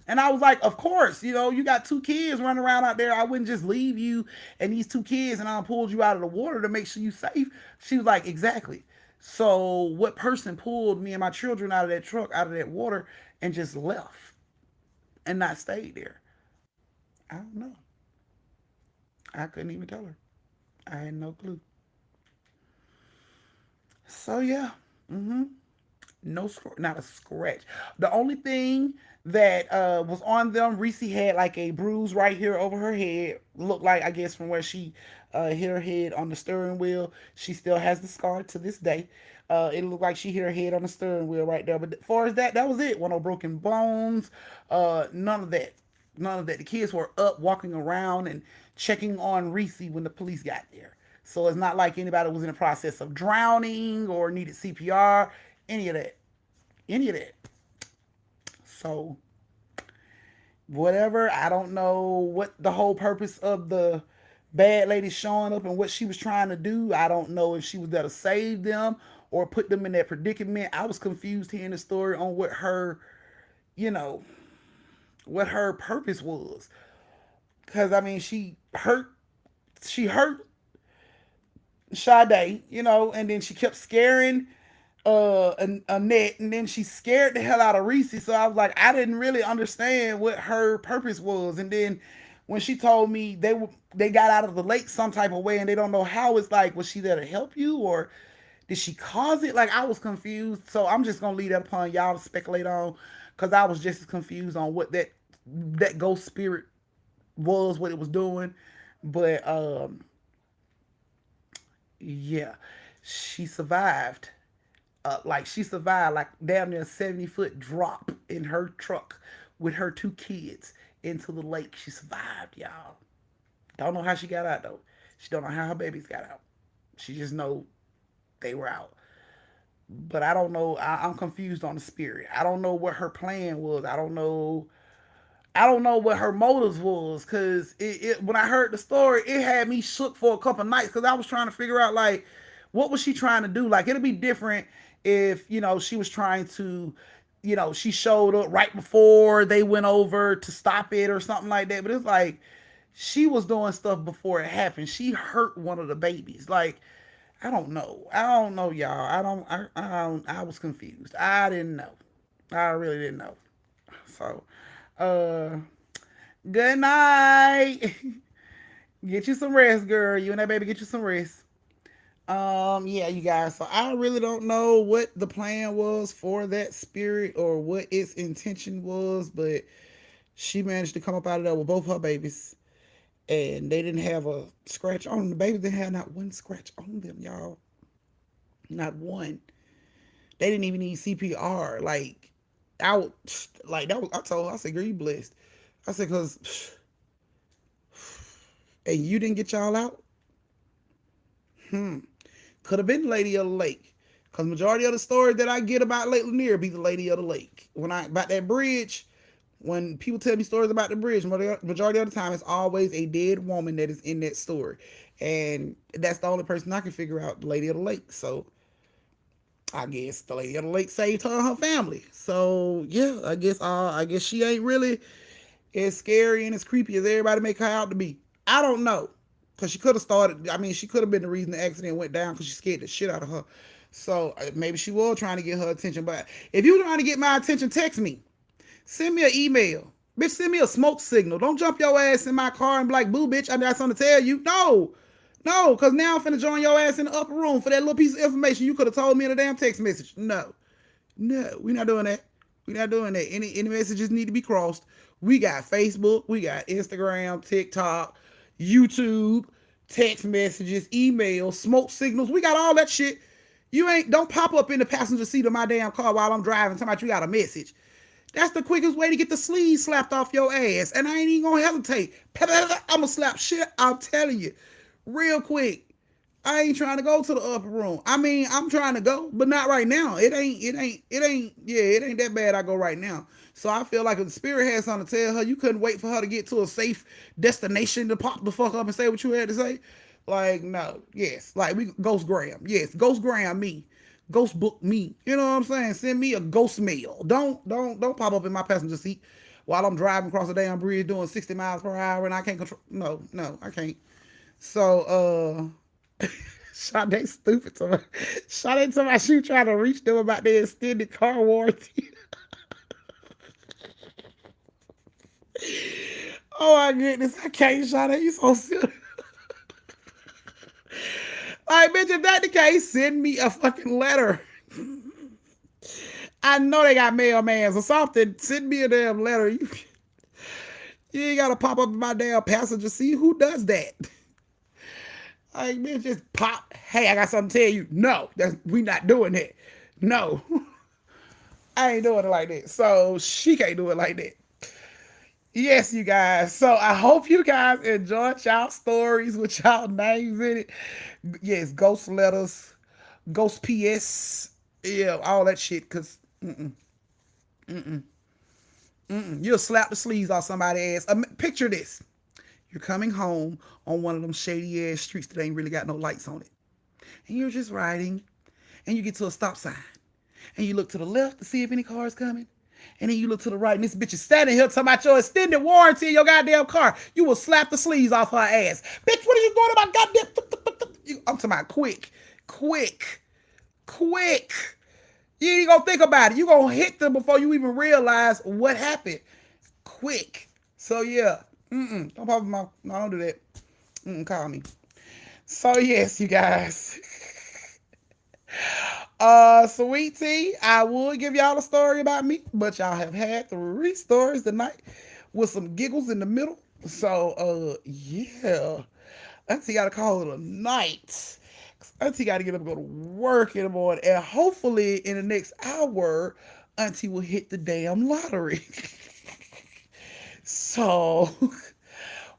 And I was like, of course, you got 2 kids running around out there. I wouldn't just leave you and these 2 kids and I pulled you out of the water to make sure you safe. She was like, exactly. So what person pulled me and my children out of that truck, out of that water, and just left and not stayed there? I don't know. I couldn't even tell her. I had no clue. So yeah, no, not a scratch. The only thing that was on them, Reese had like a bruise right here over her head. Looked like, I guess, from where she hit her head on the steering wheel. She still has the scar to this day. It looked like she hit her head on the steering wheel right there. But as far as that, that was it. No broken bones. None of that. None of that. The kids were up, walking around, and checking on Reese when the police got there. So it's not like anybody was in the process of drowning or needed CPR, any of that. Any of that. So, whatever, I don't know what the whole purpose of the bad lady showing up and what she was trying to do. I don't know if she was there to save them or put them in that predicament. I was confused hearing the story on you know, what her purpose was. Because, I mean, she hurt Sade, and then she kept scaring Annette, and then she scared the hell out of Reese. So I was like, I didn't really understand what her purpose was. And then when she told me they got out of the lake some type of way and they don't know how. It's like, was she there to help you, or did she cause it? Like, I was confused. So I'm just gonna leave that upon y'all to speculate on, because I was just as confused on what that ghost spirit was, what it was doing. But yeah, she survived. Like, she survived like damn near 70-foot drop in her truck with her two kids into the lake. She survived, y'all. Don't know how she got out though. She don't know how her babies got out. She just know they were out. But I don't know. I'm confused on the spirit. I don't know what her plan was. I don't know what her motives was, because when I heard the story, it had me shook for a couple nights, because I was trying to figure out, like, what was she trying to do. Like, it'd be different if she was trying to, she showed up right before they went over to stop it or something like that. But it's like she was doing stuff before it happened. She hurt one of the babies. Like, I don't know, y'all. I was confused. I didn't know. I really didn't know. So, uh, good night. Get you some rest, girl. You and that baby, get you some rest. Yeah, you guys. So I really don't know what the plan was for that spirit or what its intention was, but she managed to come up out of there with both her babies, and they didn't have a scratch on them. The babies didn't have not one scratch on them, y'all. Not one. They didn't even need CPR. Like, like that was. I told her, I said, "Girl, you blessed." I said, "Cause, and you didn't get y'all out. Could have been Lady of the Lake. Cause majority of the stories that I get about Lake Lanier be the Lady of the Lake. When I about that bridge, when people tell me stories about the bridge, majority of the time it's always a dead woman that is in that story, and that's the only person I can figure out, the Lady of the Lake. So I guess the Lady of the Lake saved her and her family. So yeah, I guess she ain't really as scary and as creepy as everybody make her out to be. I don't know. Because she could have started, I mean, she could have been the reason the accident went down, because she scared the shit out of her. So maybe she was trying to get her attention. But if you trying to get my attention, text me. Send me an email. Bitch, send me a smoke signal. Don't jump your ass in my car and be like, boo, bitch, I got something to tell you. No. No, because now I'm finna join your ass in the upper room for that little piece of information you could have told me in a damn text message. No. No, we're not doing that. We're not doing that. Any messages need to be crossed. We got Facebook, we got Instagram, TikTok, YouTube, text messages, emails, smoke signals. We got all that shit. Don't pop up in the passenger seat of my damn car while I'm driving. Somebody, you got a message. That's the quickest way to get the sleeves slapped off your ass. And I ain't even gonna hesitate. I'm gonna slap shit, I'm telling you. Real quick. I ain't trying to go to the upper room. I mean, I'm trying to go, but not right now. It ain't that bad. I go right now. So I feel like if the spirit had something to tell her, you couldn't wait for her to get to a safe destination to pop the fuck up and say what you had to say. Like, no, yes, like we ghost gram, yes, ghost gram me, ghost book me. You know what I'm saying? Send me a ghost mail. Don't pop up in my passenger seat while I'm driving across the damn bridge doing 60 miles per hour and I can't control. No, I can't. So Sade stupid to me. Sade to my shoe trying to reach them about their extended car warranty. Oh my goodness, I can't, Sade. You so silly. Like, bitch, if that the case, send me a fucking letter. I know they got mailmans or something. Send me a damn letter. You ain't gotta pop up in my damn passenger seat. Who does that? Like, bitch, just pop. Hey, I got something to tell you. No, we not doing that. No. I ain't doing it like that. So she can't do it like that. Yes, you guys. So I hope you guys enjoyed y'all stories with y'all names in it. Yes, ghost letters, ghost PS, yeah, all that shit. Cause you'll slap the sleeves off somebody's ass. Picture this: you're coming home on one of them shady ass streets that ain't really got no lights on it, and you're just riding, and you get to a stop sign, and you look to the left to see if any cars coming. And then you look to the right, and this bitch is standing here talking about your extended warranty in your goddamn car. You will slap the sleeves off her ass. Bitch, what are you doing about goddamn? I'm talking about quick. You ain't gonna think about it. You gonna hit them before you even realize what happened. Quick. So yeah. Mm-mm. Don't pop in my. No, don't do that. Mm-mm, call me. So yes, you guys. Sweet tea. I would give y'all a story about me, but y'all have had 3 stories tonight with some giggles in the middle. So yeah. Auntie gotta call it a night. Auntie gotta get up and go to work in the morning. And hopefully in the next hour, Auntie will hit the damn lottery. So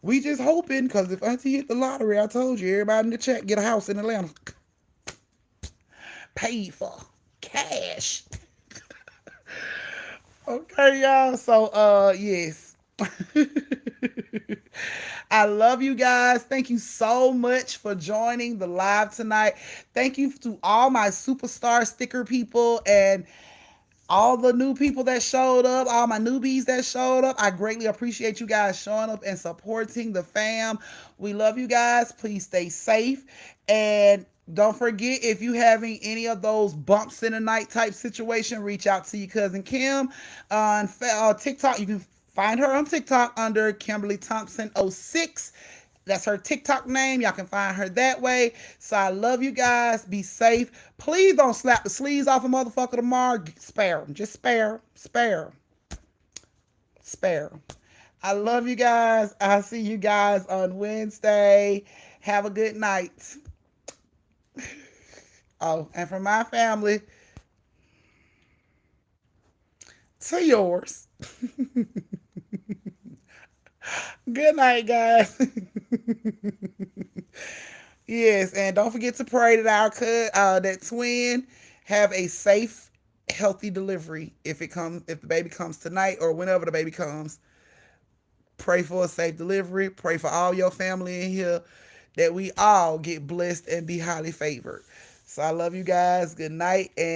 we just hoping because if Auntie hit the lottery, I told you, everybody in the chat get a house in Atlanta. Paid for. Cash. Okay, y'all. So yes. I love you guys. Thank you so much for joining the live tonight. Thank you to all my superstar sticker people and all the new people that showed up, all my newbies that showed up. I greatly appreciate you guys showing up and supporting the fam. We love you guys. Please stay safe. And don't forget, if you having any of those bumps in the night type situation, reach out to your cousin Kim on TikTok. You can find her on TikTok under Kimberly Thompson 06. That's her TikTok name. Y'all can find her that way. So I love you guys. Be safe. Please don't slap the sleeves off a motherfucker tomorrow. Spare them. Just spare. Spare. Spare. I love you guys. I'll see you guys on Wednesday. Have a good night. Oh, and from my family to yours. Good night, guys. Yes, and don't forget to pray that that twin have a safe, healthy delivery if the baby comes tonight or whenever the baby comes. Pray for a safe delivery. Pray for all your family in here that we all get blessed and be highly favored. So I love you guys. Good night and